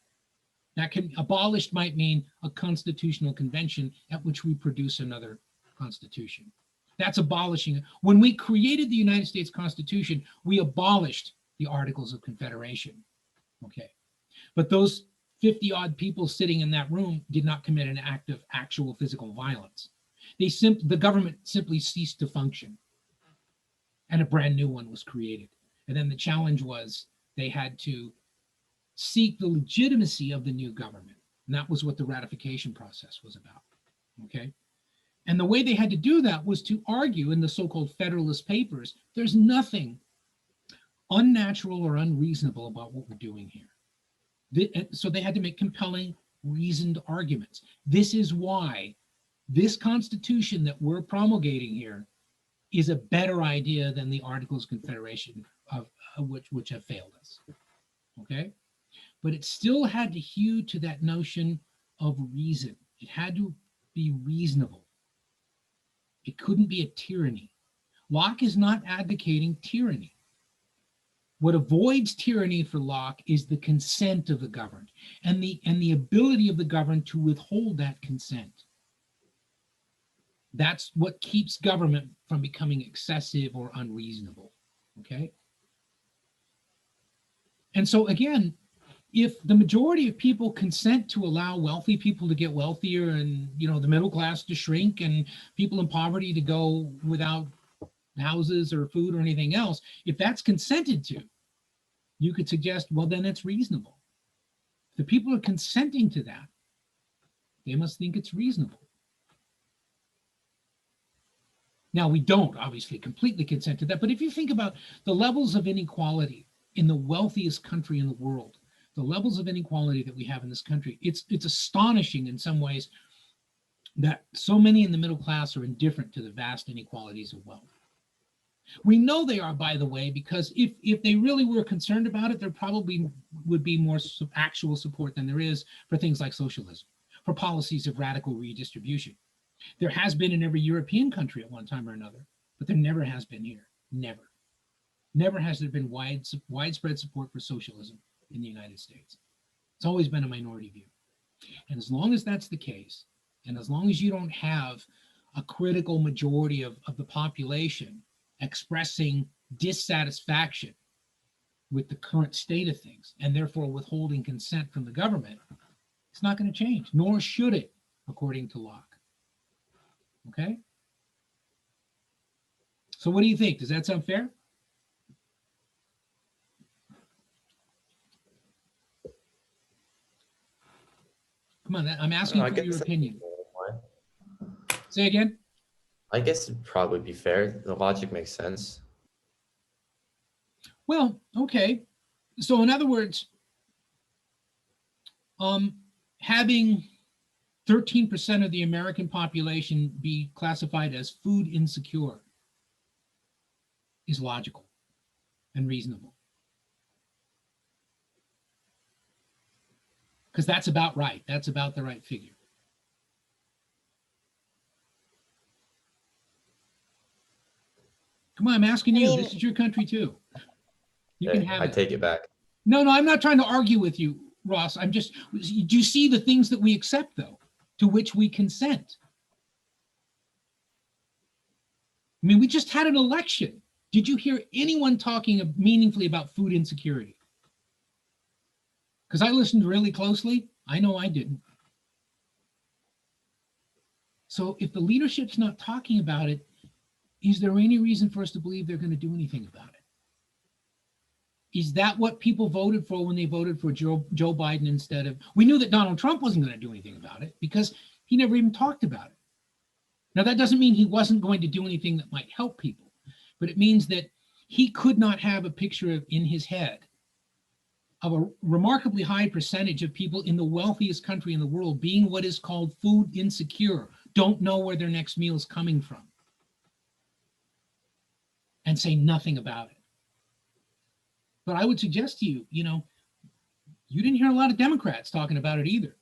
Abolished might mean a constitutional convention at which we produce another constitution. That's abolishing. When we created the United States Constitution, we abolished the Articles of Confederation. Okay, but those 50 odd people sitting in that room did not commit an act of actual physical violence. The government simply ceased to function, and a brand new one was created. And then the challenge was they had to seek the legitimacy of the new government. And that was what the ratification process was about. Okay. And the way they had to do that was to argue in the so-called Federalist Papers, there's nothing unnatural or unreasonable about what we're doing here. So they had to make compelling, reasoned arguments. This is why this Constitution that we're promulgating here is a better idea than the Articles of Confederation, which have failed us. Okay? But it still had to hew to that notion of reason. It had to be reasonable. It couldn't be a tyranny. Locke is not advocating tyranny. What avoids tyranny for Locke is the consent of the governed and the ability of the governed to withhold that consent. That's what keeps government from becoming excessive or unreasonable. Okay? And so again, if the majority of people consent to allow wealthy people to get wealthier and the middle class to shrink and people in poverty to go without houses or food or anything else, if that's consented to, you could suggest, well, then it's reasonable. If the people are consenting to that, they must think it's reasonable. Now, we don't obviously completely consent to that, but if you think about the levels of inequality in the wealthiest country in the world, the levels of inequality that we have in this country, it's astonishing in some ways that so many in the middle class are indifferent to the vast inequalities of wealth. We know they are, by the way, because if they really were concerned about it, there probably would be more actual support than there is for things like socialism, for policies of radical redistribution. There has been in every European country at one time or another, but there never has been here. Never. Never has there been widespread support for socialism in the United States. It's always been a minority view. And as long as that's the case, and as long as you don't have a critical majority of the population expressing dissatisfaction with the current state of things, and therefore withholding consent from the government, it's not going to change, nor should it, according to Locke. Okay? So what do you think? Does that sound fair? Come on, I'm asking for your opinion. Say again? I guess it'd probably be fair. The logic makes sense. Well, okay. So in other words, having 13% of the American population be classified as food insecure is logical and reasonable. because that's about right. That's about the right figure. Come on, I'm asking I you. mean- This is your country too. You can Okay, have I it. take it back. No, I'm not trying to argue with you, Ross. I'm just, do you see the things that we accept, though, to which we consent? I mean, we just had an election. Did you hear anyone talking meaningfully about food insecurity? Because I listened really closely. I know I didn't. So if the leadership's not talking about it, is there any reason for us to believe they're going to do anything about it? Is that what people voted for when they voted for Joe Biden instead of, we knew that Donald Trump wasn't going to do anything about it because he never even talked about it. Now, that doesn't mean he wasn't going to do anything that might help people, but it means that he could not have a picture in his head of a remarkably high percentage of people in the wealthiest country in the world being what is called food insecure, don't know where their next meal is coming from, and say nothing about it. But I would suggest to you, you didn't hear a lot of Democrats talking about it either.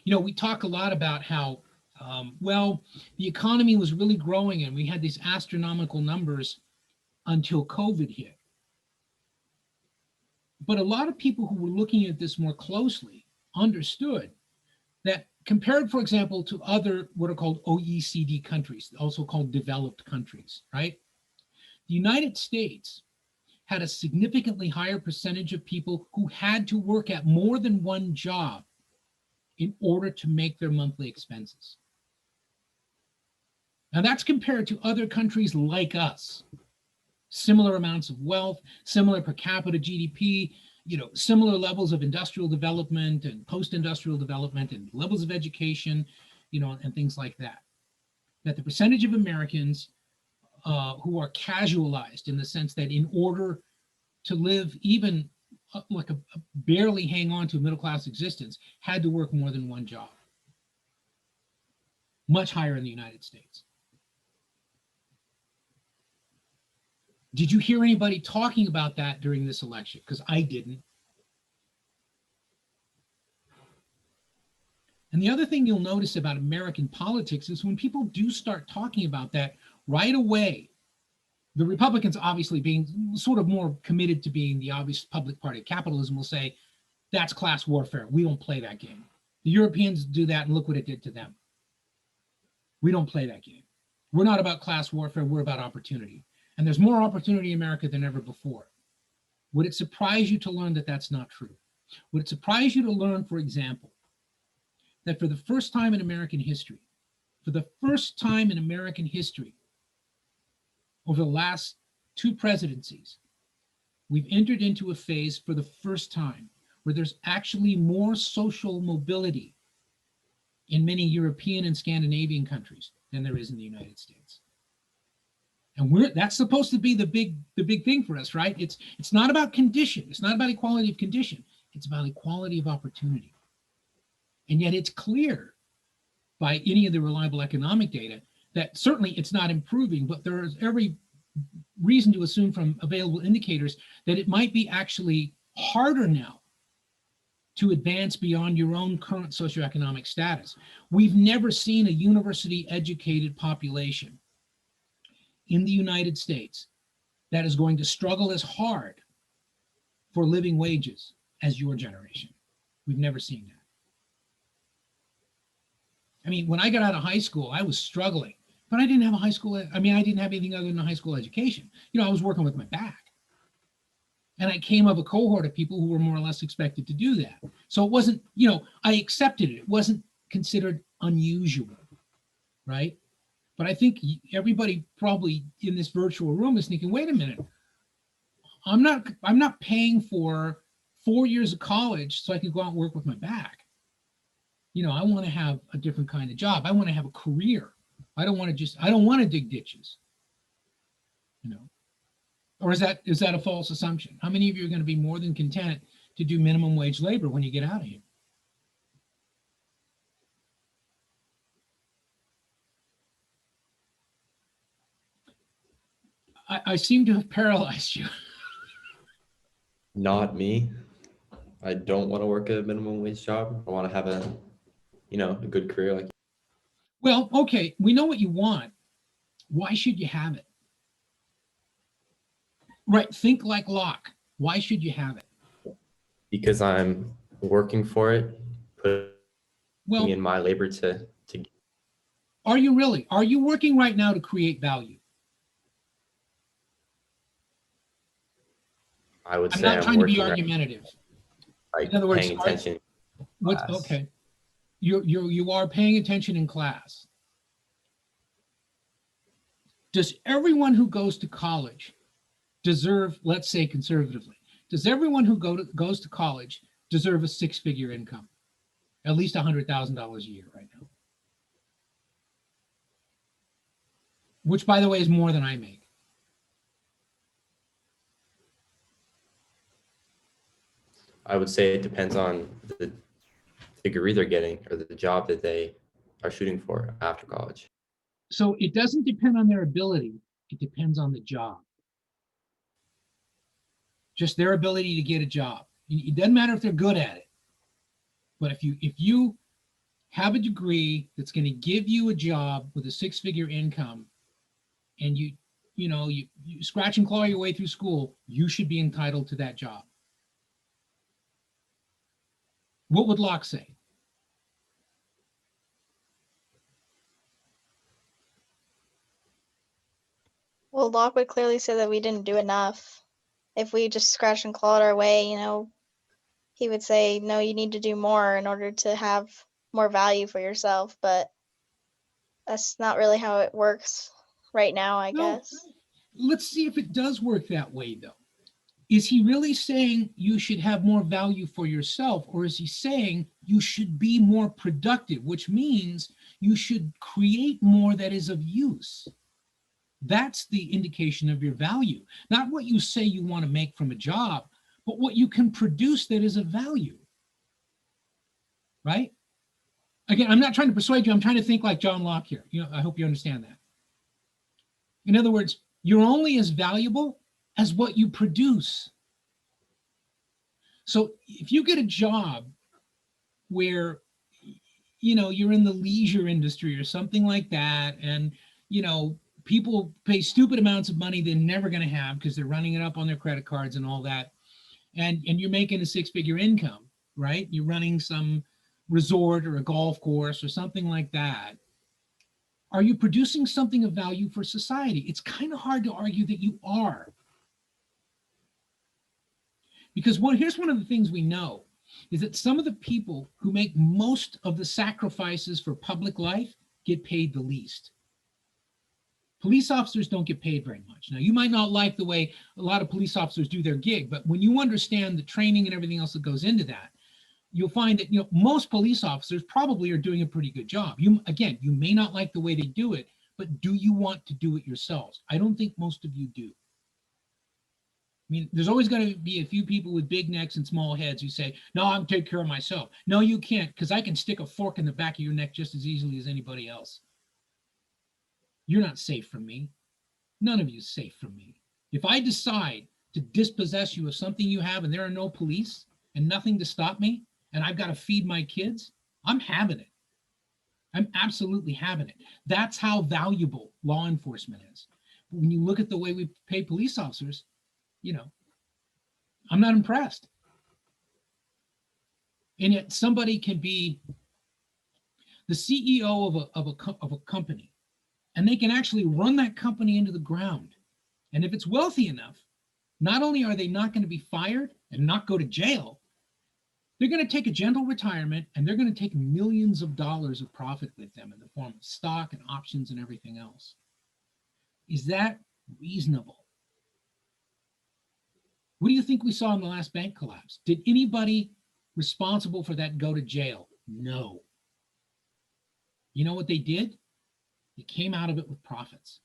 We talk a lot about how, the economy was really growing and we had these astronomical numbers until COVID hit. But a lot of people who were looking at this more closely understood that compared, for example, to other what are called OECD countries, also called developed countries, right? The United States had a significantly higher percentage of people who had to work at more than one job in order to make their monthly expenses. Now that's compared to other countries like us. Similar amounts of wealth, similar per capita GDP, similar levels of industrial development and post-industrial development and levels of education, and things like that. That the percentage of Americans who are casualized in the sense that in order to live even like a barely hang on to a middle-class existence, had to work more than one job. Much higher in the United States. Did you hear anybody talking about that during this election? Because I didn't. And the other thing you'll notice about American politics is when people do start talking about that right away, the Republicans, obviously being sort of more committed to being the obvious public party of capitalism, will say, that's class warfare. We don't play that game. The Europeans do that, and look what it did to them. We don't play that game. We're not about class warfare. We're about opportunity. And there's more opportunity in America than ever before. Would it surprise you to learn that that's not true? Would it surprise you to learn, for example, that for the first time in American history, over the last two presidencies, we've entered into a phase for the first time where there's actually more social mobility in many European and Scandinavian countries than there is in the United States. And that's supposed to be the big thing for us, right? It's not about condition. It's not about equality of condition. It's about equality of opportunity. And yet it's clear by any of the reliable economic data that certainly it's not improving, but there is every reason to assume from available indicators that it might be actually harder now to advance beyond your own current socioeconomic status. We've never seen a university-educated population in the United States that is going to struggle as hard for living wages as your generation. We've never seen that. I mean, when I got out of high school, I was struggling, but I didn't have I didn't have anything other than a high school education. I was working with my back. And I came of a cohort of people who were more or less expected to do that. So it wasn't, I accepted it. It wasn't considered unusual, right? But I think everybody probably in this virtual room is thinking, wait a minute, I'm not paying for 4 years of college so I can go out and work with my back. I want to have a different kind of job. I want to have a career. I don't want to dig ditches. Or is that a false assumption? How many of you are going to be more than content to do minimum wage labor when you get out of here? I seem to have paralyzed you. Not me. I don't want to work a minimum wage job. I want to have a, a good career. Like, Well, okay, we know what you want. Why should you have it? Right, think like Locke. Why should you have it? because I'm working for it, putting Well, in my labor to are you really? Are you working right now to create value? I would I'm say not I'm trying to be working right, argumentative. like In other words, paying attention in What's class. okay? You are paying attention in class. Does everyone who goes to college deserve, let's say conservatively, does everyone who goes to college deserve a six-figure income? At least $100,000 a year right now. Which, by the way, is more than I make. I would say it depends on the degree they're getting or the job that they are shooting for after college. So it doesn't depend on their ability, it depends on the job. Just their ability to get a job. It doesn't matter if they're good at it. But if you have a degree that's going to give you a job with a six-figure income, and you scratch and claw your way through school, you should be entitled to that job. What would Locke say? Well, Locke would clearly say that we didn't do enough. If we just scratched and clawed our way, he would say, no, you need to do more in order to have more value for yourself. But that's not really how it works right now, I No, guess. let's see if it does work that way, though. Is he really saying you should have more value for yourself, or is he saying you should be more productive, which means you should create more that is of use? That's the indication of your value, not what you say you want to make from a job, but what you can produce that is of value, right? Again, I'm not trying to persuade you. I'm trying to think like John Locke here. I hope you understand that. In other words, you're only as valuable as what you produce. So if you get a job where, you're in the leisure industry or something like that, and, people pay stupid amounts of money they're never going to have because they're running it up on their credit cards and all that, and you're making a six-figure income, right? You're running some resort or a golf course or something like that. Are you producing something of value for society? It's kind of hard to argue that you are. Because here's one of the things we know is that some of the people who make most of the sacrifices for public life get paid the least. Police officers don't get paid very much. Now, you might not like the way a lot of police officers do their gig, but when you understand the training and everything else that goes into that, you'll find that most police officers probably are doing a pretty good job. You may not like the way they do it, but do you want to do it yourselves? I don't think most of you do. I mean, there's always going to be a few people with big necks and small heads who say, no, I'm taking care of myself. No, you can't, because I can stick a fork in the back of your neck just as easily as anybody else. You're not safe from me. None of you is safe from me. If I decide to dispossess you of something you have and there are no police and nothing to stop me, and I've got to feed my kids, I'm having it. I'm absolutely having it. That's how valuable law enforcement is. But when you look at the way we pay police officers, I'm not impressed. And yet somebody can be the CEO of a company, and they can actually run that company into the ground. And if it's wealthy enough, not only are they not going to be fired and not go to jail, they're going to take a gentle retirement, and they're going to take millions of dollars of profit with them in the form of stock and options and everything else. Is that reasonable? What do you think we saw in the last bank collapse? Did anybody responsible for that go to jail? No. You know what they did? They came out of it with profits.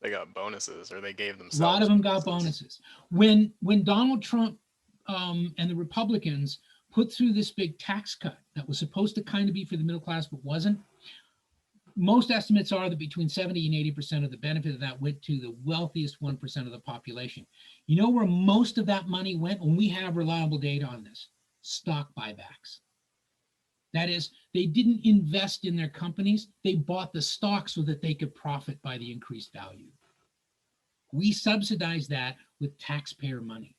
They got bonuses, or they gave A themselves. lot of them got bonuses. When Donald Trump and the Republicans put through this big tax cut that was supposed to kind of be for the middle class but wasn't, most estimates are that between 70 and 80% of the benefit of that went to the wealthiest 1% of the population. You know where most of that money went? When we have reliable data on this, stock buybacks. That is, they didn't invest in their companies. They bought the stock so that they could profit by the increased value. We subsidize that with taxpayer money.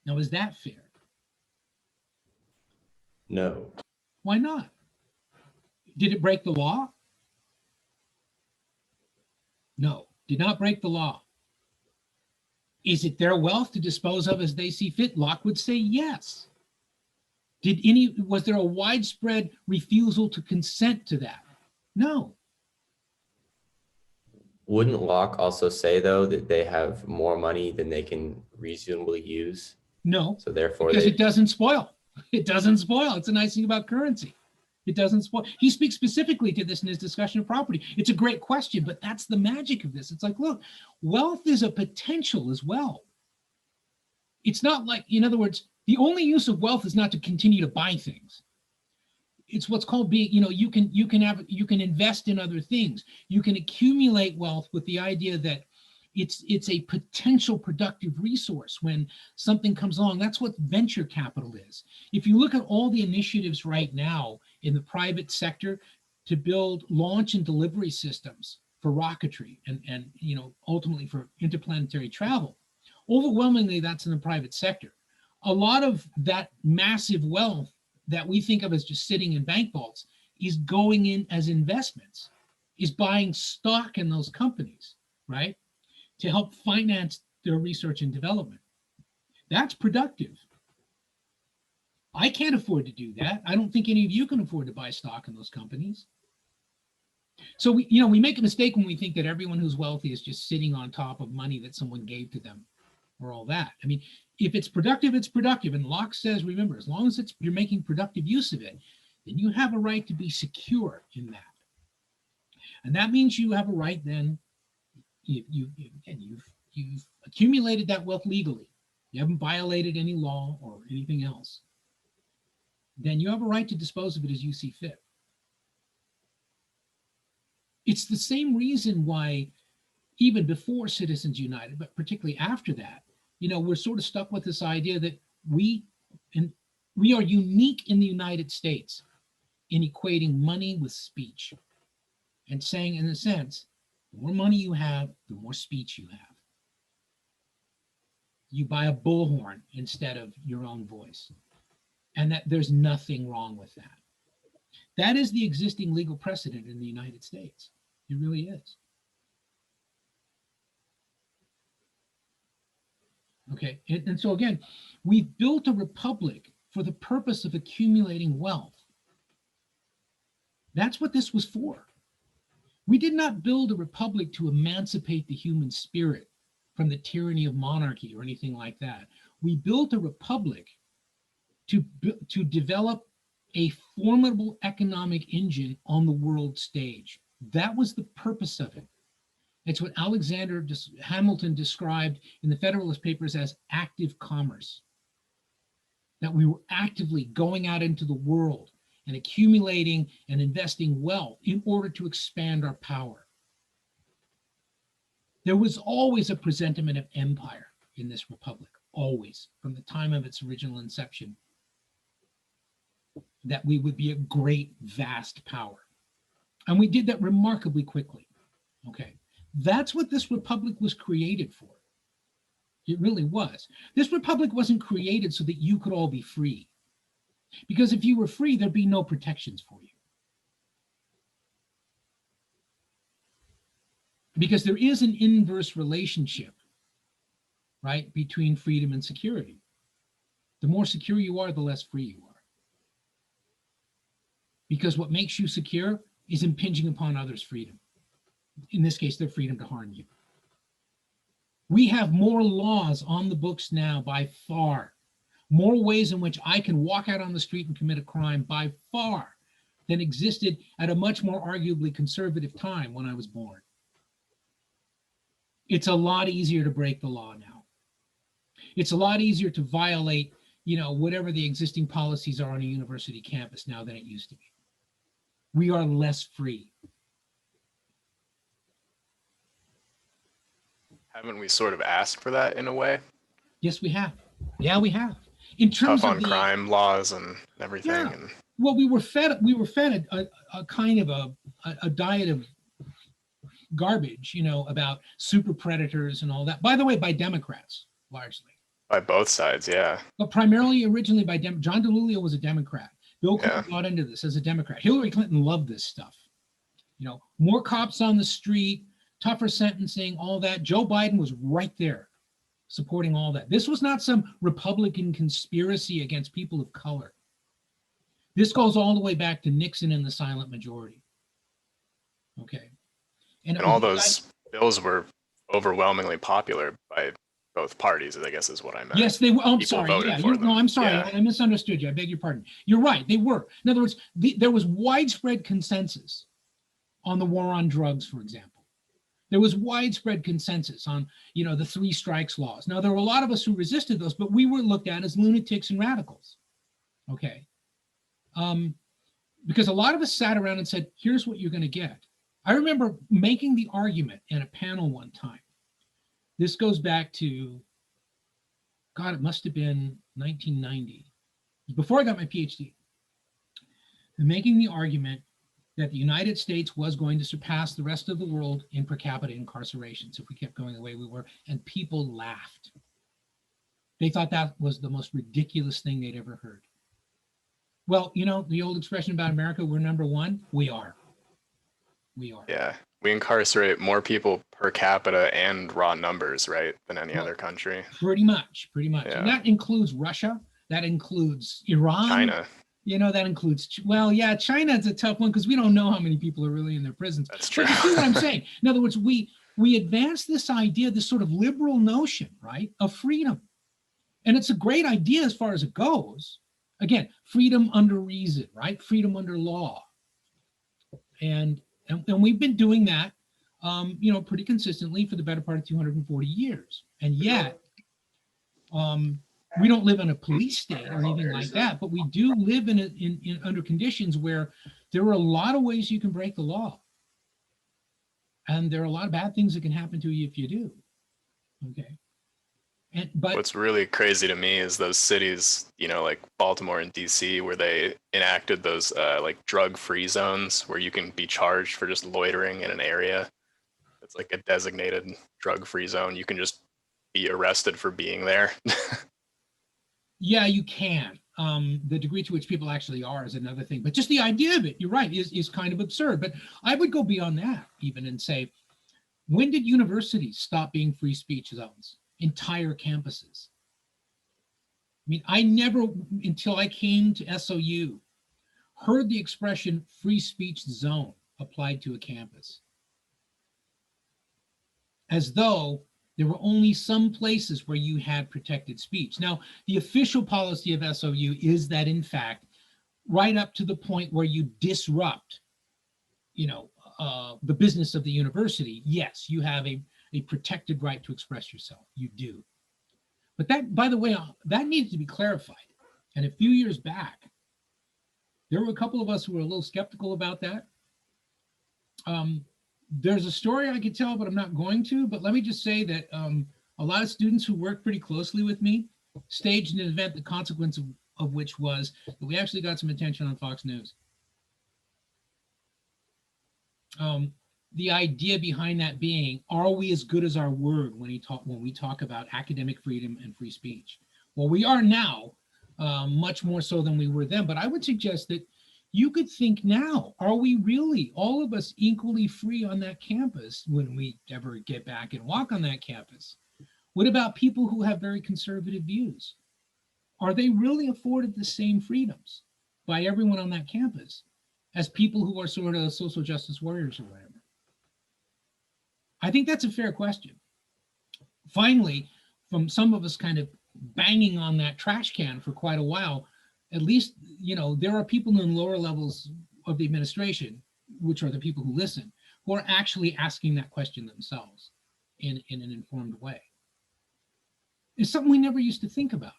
Now, is that fair? No. Why not? Did it break the law? No, did not break the law. Is it their wealth to dispose of as they see fit? Locke would say yes. Was there a widespread refusal to consent to that? No. Wouldn't Locke also say, though, that they have more money than they can reasonably use? No, So therefore, because it doesn't spoil. It doesn't spoil. It's a nice thing about currency. It doesn't spoil. He speaks specifically to this in his discussion of property. It's a great question, but that's the magic of this. It's like, look, wealth is a potential as well. It's not like, in other words, the only use of wealth is not to continue to buy things. It's what's called being, you can invest in other things. You can accumulate wealth with the idea that it's a potential productive resource when something comes along. That's what venture capital is. If you look at all the initiatives right now in the private sector to build launch and delivery systems for rocketry and ultimately for interplanetary travel, overwhelmingly that's in the private sector. A lot of that massive wealth that we think of as just sitting in bank vaults is going in as investments, is buying stock in those companies, right? To help finance their research and development. That's productive. I can't afford to do that. I don't think any of you can afford to buy stock in those companies. So we make a mistake when we think that everyone who's wealthy is just sitting on top of money that someone gave to them or all that. I mean, if it's productive, it's productive. And Locke says, remember, as long as you're making productive use of it, then you have a right to be secure in that. And that means you have a right then, you've accumulated that wealth legally. You haven't violated any law or anything else. Then you have a right to dispose of it as you see fit. It's the same reason why even before Citizens United, but particularly after that, we're sort of stuck with this idea that we are unique in the United States in equating money with speech and saying, in a sense, the more money you have, the more speech you have. You buy a bullhorn instead of your own voice. And that there's nothing wrong with that. That is the existing legal precedent in the United States. It really is. Okay, and so again, we've built a republic for the purpose of accumulating wealth. That's what this was for. We did not build a republic to emancipate the human spirit from the tyranny of monarchy or anything like that. We built a republic to develop a formidable economic engine on the world stage. That was the purpose of it. It's what Alexander Hamilton described in the Federalist Papers as active commerce. That we were actively going out into the world and accumulating and investing wealth in order to expand our power. There was always a presentiment of empire in this republic, always, from the time of its original inception, that we would be a great, vast power. And we did that remarkably quickly, okay? That's what this republic was created for. It really was. This republic wasn't created so that you could all be free. Because if you were free, there'd be no protections for you. Because there is an inverse relationship, right, between freedom and security. The more secure you are, the less free you are. Because what makes you secure is impinging upon others' freedom. In this case, their freedom to harm you. We have more laws on the books now by far, more ways in which I can walk out on the street and commit a crime by far than existed at a much more arguably conservative time when I was born. It's a lot easier to break the law now. It's a lot easier to violate, whatever the existing policies are on a university campus now than it used to be. We are less free. Haven't we sort of asked for that in a way? Yes, we have. Yeah, we have. In terms Tough of on the crime laws and everything. Yeah. And well, we were fed a kind of a diet of garbage, about super predators and all that. By the way, by Democrats largely, by both sides, yeah. but primarily originally by John DeLulio was a Democrat. Bill Clinton Yeah. got into this as a Democrat. Hillary Clinton loved this stuff. More cops on the street, tougher sentencing, all that. Joe Biden was right there supporting all that. This was not some Republican conspiracy against people of color. This goes all the way back to Nixon and the silent majority. Okay. And all those bills were overwhelmingly popular by both parties, I guess is what I meant. Yes, they were. Oh, I'm People sorry. voted Yeah, for them. no, I'm sorry. Yeah. I misunderstood you. I beg your pardon. You're right. They were. In other words, there was widespread consensus on the war on drugs, for example. There was widespread consensus on, the 3 strikes laws. Now, there were a lot of us who resisted those, but we were looked at as lunatics and radicals. Okay. Because a lot of us sat around and said, here's what you're going to get. I remember making the argument in a panel one time. This goes back to, God, it must have been 1990, before I got my PhD. And making the argument that the United States was going to surpass the rest of the world in per capita incarcerations if we kept going the way we were, and people laughed. They thought that was the most ridiculous thing they'd ever heard. Well, the old expression about America, we're number one. We are. We are. Yeah. We incarcerate more people per capita and raw numbers, right, than any Well, other country. Pretty much. Yeah. And that includes Russia. That includes Iran. China. That includes, China is a tough one because we don't know how many people are really in their prisons. That's true. But you see what I'm saying? In other words, we advance this idea, this sort of liberal notion, right, of freedom. And it's a great idea as far as it goes. Again, freedom under reason, right? Freedom under law. And we've been doing that, pretty consistently for the better part of 240 years. And yet, we don't live in a police state or anything like that, but we do live in under conditions where there are a lot of ways you can break the law. And there are a lot of bad things that can happen to you if you do. Okay. But what's really crazy to me is those cities, like Baltimore and DC, where they enacted those like drug-free zones where you can be charged for just loitering in an area. It's like a designated drug-free zone. You can just be arrested for being there. yeah, you can. The degree to which people actually are is another thing. But just the idea of it, you're right, is kind of absurd. But I would go beyond that even and say, when did universities stop being free speech zones? Entire campuses. I mean, I never, until I came to SOU, heard the expression free speech zone applied to a campus. As though there were only some places where you had protected speech. Now, the official policy of SOU is that, in fact, right up to the point where you disrupt, the business of the university, yes, you have a protected right to express yourself. You do. But that, by the way, that needs to be clarified. And a few years back, there were a couple of us who were a little skeptical about that. There's a story I could tell, but I'm not going to. But let me just say that a lot of students who worked pretty closely with me staged an event, the consequence of which was that we actually got some attention on Fox News. The idea behind that being, are we as good as our word when we talk about academic freedom and free speech? Well, we are now, much more so than we were then. But I would suggest that you could think now, are we really, all of us, equally free on that campus when we ever get back and walk on that campus? What about people who have very conservative views? Are they really afforded the same freedoms by everyone on that campus as people who are sort of social justice warriors or whatever? I think that's a fair question. Finally, from some of us kind of banging on that trash can for quite a while, at least, there are people in lower levels of the administration, which are the people who listen, who are actually asking that question themselves in an informed way. It's something we never used to think about.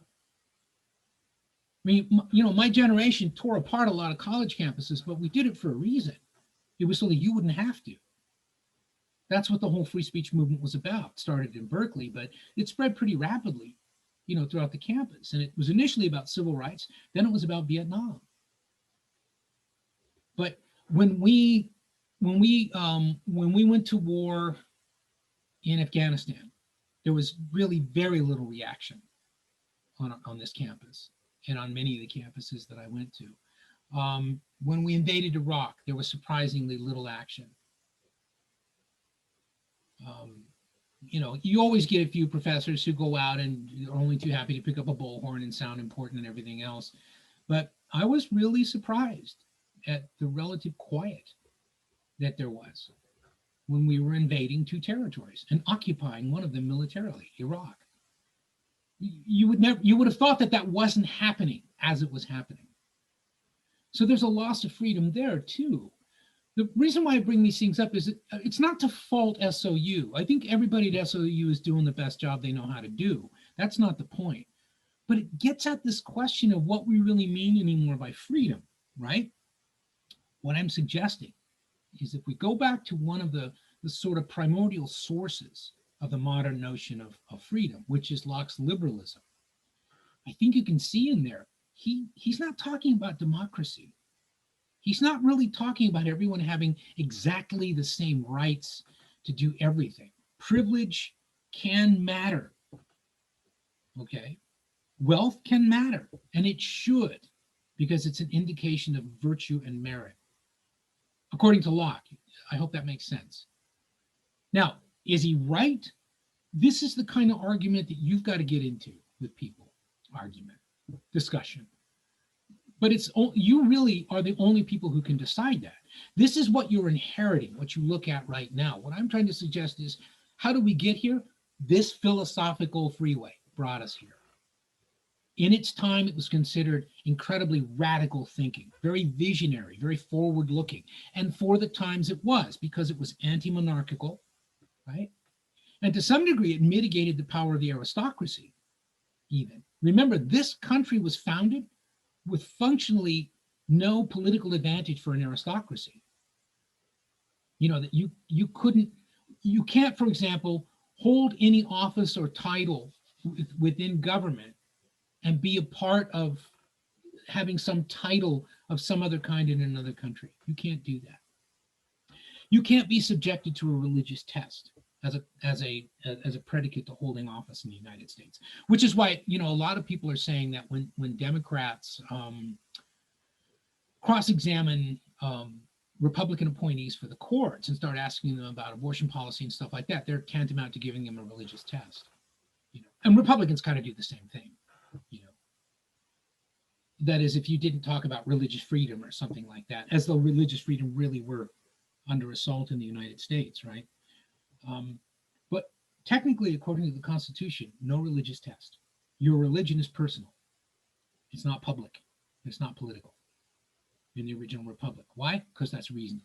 mean, my generation tore apart a lot of college campuses, but we did it for a reason. It was so that you wouldn't have to. That's what the whole free speech movement was about. It started in Berkeley, but it spread pretty rapidly, throughout the campus. And it was initially about civil rights, then it was about Vietnam. But when we went to war in Afghanistan, there was really very little reaction on this campus and on many of the campuses that I went to. When we invaded Iraq, there was surprisingly little action. You always get a few professors who go out and are only too happy to pick up a bullhorn and sound important and everything else. But I was really surprised at the relative quiet that there was when we were invading two territories and occupying one of them militarily, Iraq. You would have thought that wasn't happening as it was happening. So there's a loss of freedom there too. The reason why I bring these things up is it's not to fault SOU. I think everybody at SOU is doing the best job they know how to do. That's not the point. But it gets at this question of what we really mean anymore by freedom, right? What I'm suggesting is if we go back to one of the sort of primordial sources of the modern notion of freedom, which is Locke's liberalism, I think you can see in there, he's not talking about democracy. He's not really talking about everyone having exactly the same rights to do everything. Privilege can matter, okay? Wealth can matter, and it should, because it's an indication of virtue and merit, according to Locke. I hope that makes sense. Now, is he right? This is the kind of argument that you've got to get into with people. Argument, discussion. But you really are the only people who can decide that. This is what you're inheriting, what you look at right now. What I'm trying to suggest is, how do we get here? This philosophical freeway brought us here. In its time, it was considered incredibly radical thinking, very visionary, very forward-looking. And for the times it was, because it was anti-monarchical, right? And to some degree, it mitigated the power of the aristocracy, even. Remember, this country was founded with functionally no political advantage for an aristocracy. That you can't, for example, hold any office or title within government and be a part of having some title of some other kind in another country. You can't do that. You can't be subjected to a religious test as a predicate to holding office in the United States, which is why a lot of people are saying that when Democrats cross-examine Republican appointees for the courts and start asking them about abortion policy and stuff like that, they're tantamount to giving them a religious test. And Republicans kind of do the same thing. That is, if you didn't talk about religious freedom or something like that, as though religious freedom really were under assault in the United States, right? But technically, according to the Constitution, no religious test. Your religion is personal. It's not public. It's not political in the original republic. Why? Because that's reasonable.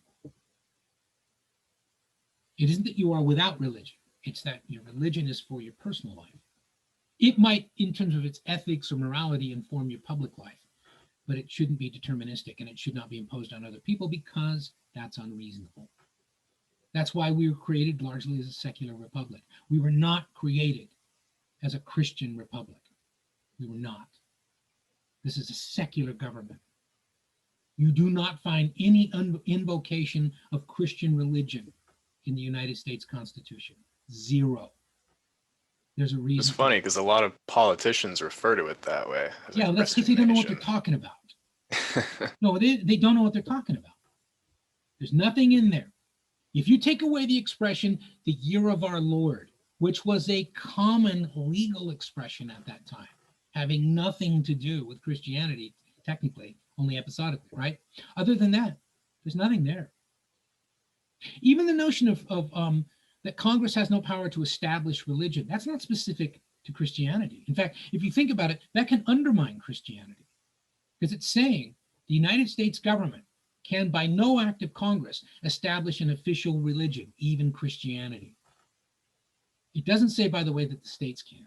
It isn't that you are without religion. It's that your religion is for your personal life. It might, in terms of its ethics or morality, inform your public life, but it shouldn't be deterministic, and it should not be imposed on other people because that's unreasonable. That's why we were created largely as a secular republic. We were not created as a Christian republic. We were not. This is a secular government. You do not find any invocation of Christian religion in the United States Constitution. Zero. There's a reason. It's funny because a lot of politicians refer to it that way. Yeah, that's because they don't know what they're talking about. No, they don't know what they're talking about. There's nothing in there. If you take away the expression, the year of our Lord, which was a common legal expression at that time, having nothing to do with Christianity, technically, only episodically, right? Other than that, there's nothing there. Even the notion of that Congress has no power to establish religion, that's not specific to Christianity. In fact, if you think about it, that can undermine Christianity, because it's saying the United States government can, by no act of Congress, establish an official religion, even Christianity. It doesn't say, by the way, that the states can't.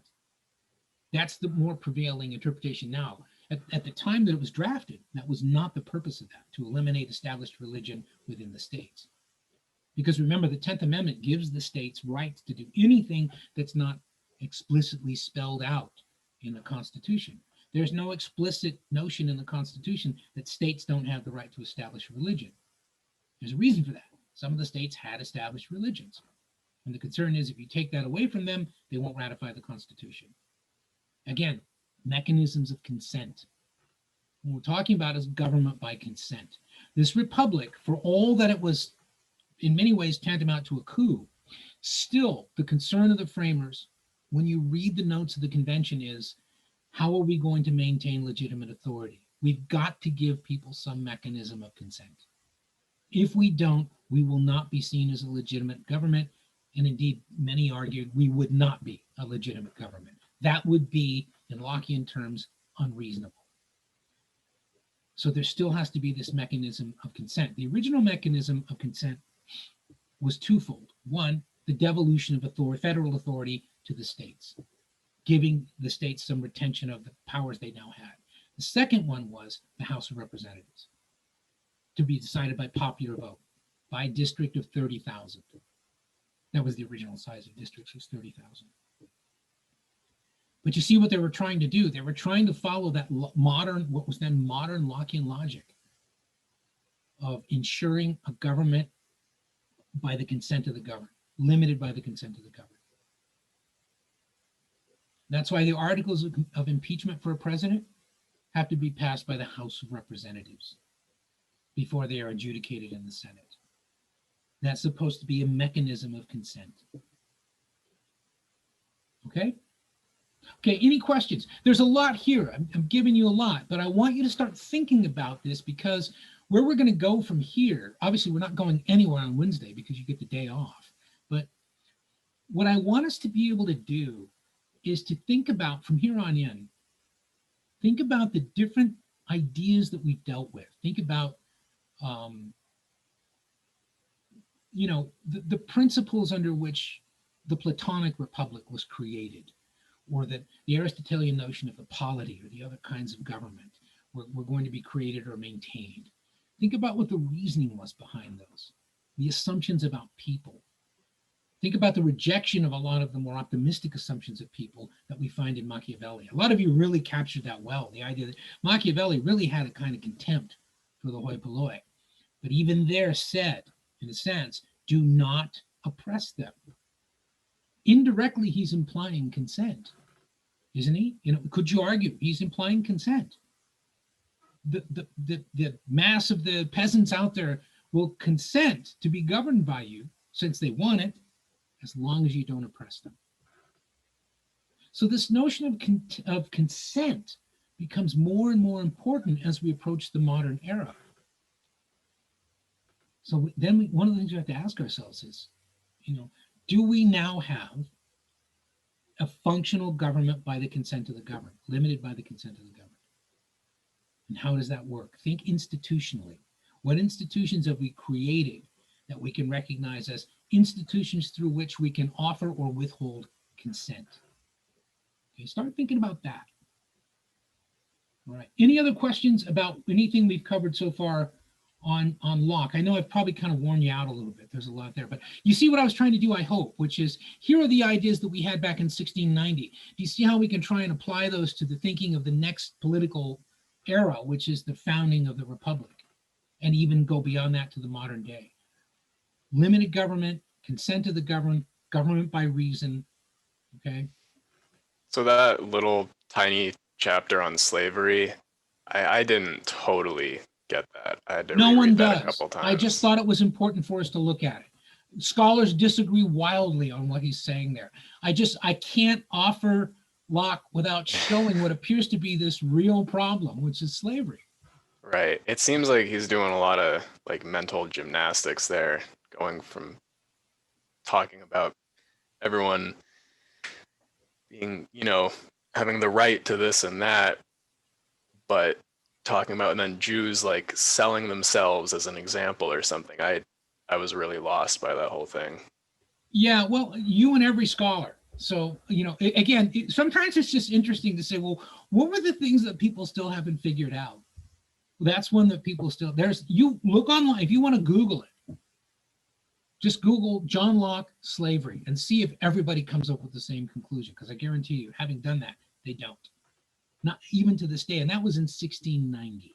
That's the more prevailing interpretation now, At the time that it was drafted, that was not the purpose of that, to eliminate established religion within the states. Because remember, the 10th Amendment gives the states rights to do anything that's not explicitly spelled out in the Constitution. There's no explicit notion in the Constitution that states don't have the right to establish religion. There's a reason for that. Some of the states had established religions. And the concern is if you take that away from them, they won't ratify the Constitution. Again, mechanisms of consent. What we're talking about is government by consent. This republic, for all that it was in many ways tantamount to a coup, still the concern of the framers, when you read the notes of the convention, is how are we going to maintain legitimate authority? We've got to give people some mechanism of consent. If we don't, we will not be seen as a legitimate government. And indeed, many argued we would not be a legitimate government. That would be, in Lockean terms, unreasonable. So there still has to be this mechanism of consent. The original mechanism of consent was twofold. One, the devolution of federal authority to the states, giving the states some retention of the powers they now had. The second one was the House of Representatives, to be decided by popular vote, by a district of 30,000. That was the original size of districts, was 30,000. But you see what they were trying to do? They were trying to follow that modern, what was then modern Lockean logic of ensuring a government by the consent of the governed, limited by the consent of the governed. That's why the articles of impeachment for a president have to be passed by the House of Representatives before they are adjudicated in the Senate. That's supposed to be a mechanism of consent. Okay? Okay, any questions? There's a lot here. I'm giving you a lot, but I want you to start thinking about this, because where we're going to go from here, obviously we're not going anywhere on Wednesday because you get the day off. But what I want us to be able to do is to think about, from here on in, think about the different ideas that we've dealt with. Think about, the principles under which the Platonic Republic was created, or that the Aristotelian notion of the polity or the other kinds of government were going to be created or maintained. Think about what the reasoning was behind those, the assumptions about people. Think about the rejection of a lot of the more optimistic assumptions of people that we find in Machiavelli. A lot of you really captured that well, the idea that Machiavelli really had a kind of contempt for the hoi polloi. But even there said, in a sense, do not oppress them. Indirectly, he's implying consent, isn't he? Could you argue he's implying consent? The mass of the peasants out there will consent to be governed by you since they want it, as long as you don't oppress them. So this notion of consent becomes more and more important as we approach the modern era. So then one of the things we have to ask ourselves is, do we now have a functional government by the consent of the governed, limited by the consent of the governed? And how does that work? Think institutionally. What institutions have we created that we can recognize as institutions through which we can offer or withhold consent? Okay, start thinking about that. All right. Any other questions about anything we've covered so far on Locke? I know I've probably kind of worn you out a little bit. There's a lot there, but you see what I was trying to do, I hope, which is, here are the ideas that we had back in 1690. Do you see how we can try and apply those to the thinking of the next political era, which is the founding of the Republic, and even go beyond that to the modern day? Limited government, consent of the governed, government by reason, okay? So that little tiny chapter on slavery, I didn't totally get that. I had to No one reread that a does. couple times. I just thought it was important for us to look at it. Scholars disagree wildly on what he's saying there. I can't offer Locke without showing what appears to be this real problem, which is slavery. Right. It seems like he's doing a lot of like mental gymnastics there, going from talking about everyone being, having the right to this and that, but talking about, and then Jews like selling themselves as an example or something. I was really lost by that whole thing. Yeah, well, you and every scholar, So, you know, again, sometimes it's just interesting to say, well, what were the things that people still haven't figured out? That's one that people still, you look online, if you want to Google it, just Google John Locke slavery and see if everybody comes up with the same conclusion. Because I guarantee you, having done that, they don't. Not even to this day. And that was in 1690.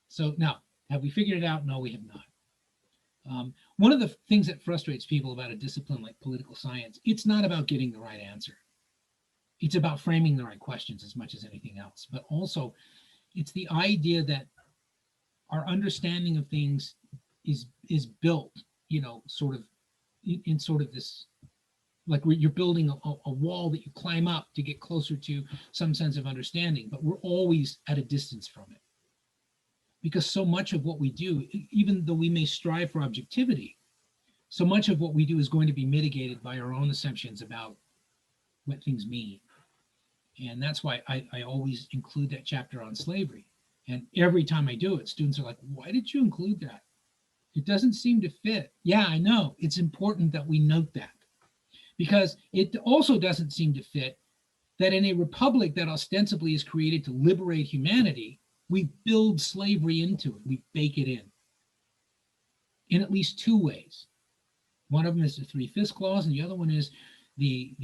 So now, have we figured it out? No, we have not. One of the things that frustrates people about a discipline like political science, it's not about getting the right answer. It's about framing the right questions as much as anything else. But also, it's the idea that our understanding of things is built, you know, sort of in sort of this, like you're building a wall that you climb up to get closer to some sense of understanding, but we're always at a distance from it. Because so much of what we do, even though we may strive for objectivity, so much of what we do is going to be mitigated by our own assumptions about what things mean. And that's why I always include that chapter on slavery. And every time I do it, students are like, why did you include that? It doesn't seem to fit. Yeah, I know. It's important that we note that. Because it also doesn't seem to fit that in a republic that ostensibly is created to liberate humanity, we build slavery into it. We bake it in at least two ways. One of them is the 3/5 clause, and the other one is the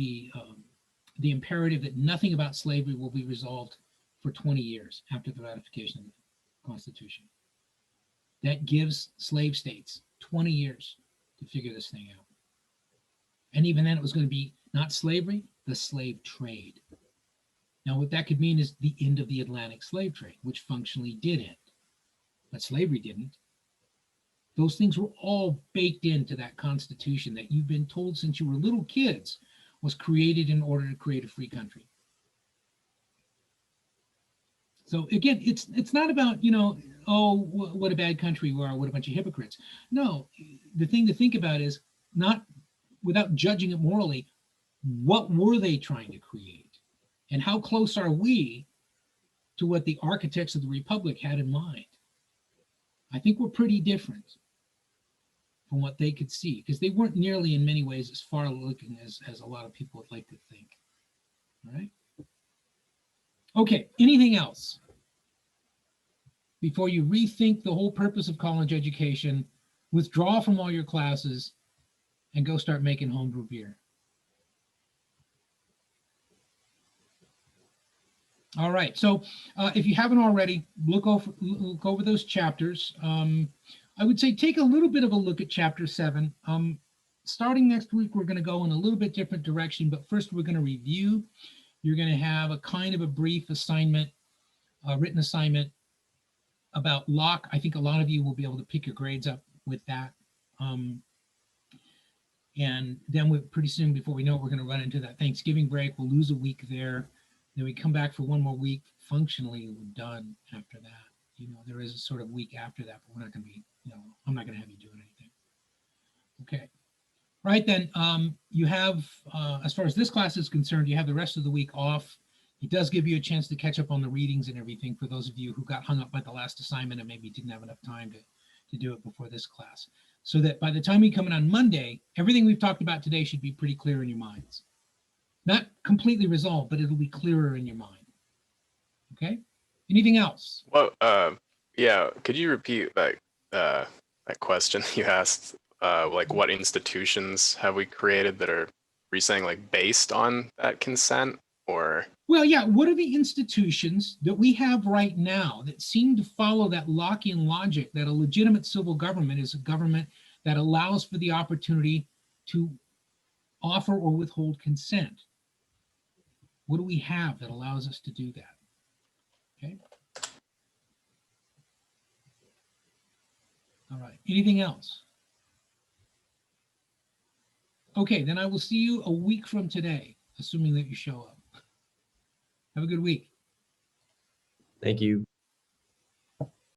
imperative that nothing about slavery will be resolved for 20 years after the ratification of the Constitution. That gives slave states 20 years to figure this thing out. And even then, it was going to be not slavery, the slave trade. Now, what that could mean is the end of the Atlantic slave trade, which functionally did end, but slavery didn't. Those things were all baked into that Constitution that you've been told since you were little kids was created in order to create a free country. So again, it's not about, you know, oh, what a bad country we are, what a bunch of hypocrites. No, the thing to think about is not, without judging it morally, what were they trying to create? And how close are we to what the architects of the Republic had in mind? I think we're pretty different from what they could see, because they weren't nearly in many ways as far looking as a lot of people would like to think. All right. Okay, anything else? Before you rethink the whole purpose of college education, withdraw from all your classes and go start making homebrew beer. All right, so if you haven't already, look over those chapters. I would say take a little bit of a look at chapter 7. Starting next week, we're going to go in a little bit different direction, but first we're going to review. You're going to have a kind of a brief assignment, written assignment about Locke. I think a lot of you will be able to pick your grades up with that. And then we're pretty soon, before we know it, we're going to run into that Thanksgiving break. We'll lose a week there. Then we come back for one more week. Functionally, we're done after that. You know, there is a sort of week after that, but we're not going to be, you know, I'm not going to have you doing anything. Okay. Right then, you have, as far as this class is concerned, you have the rest of the week off. It does give you a chance to catch up on the readings and everything for those of you who got hung up by the last assignment and maybe didn't have enough time to do it before this class. So that by the time we come in on Monday, everything we've talked about today should be pretty clear in your minds. Not completely resolved, but it'll be clearer in your mind. Okay? Anything else? Well, yeah, could you repeat that question you asked? Like, what institutions have we created that are you saying like based on that consent, or? Well, yeah, what are the institutions that we have right now that seem to follow that Lockean logic that a legitimate civil government is a government that allows for the opportunity to offer or withhold consent? What do we have that allows us to do that? Okay. All right. Anything else? Okay, then I will see you a week from today, assuming that you show up. Have a good week. Thank you.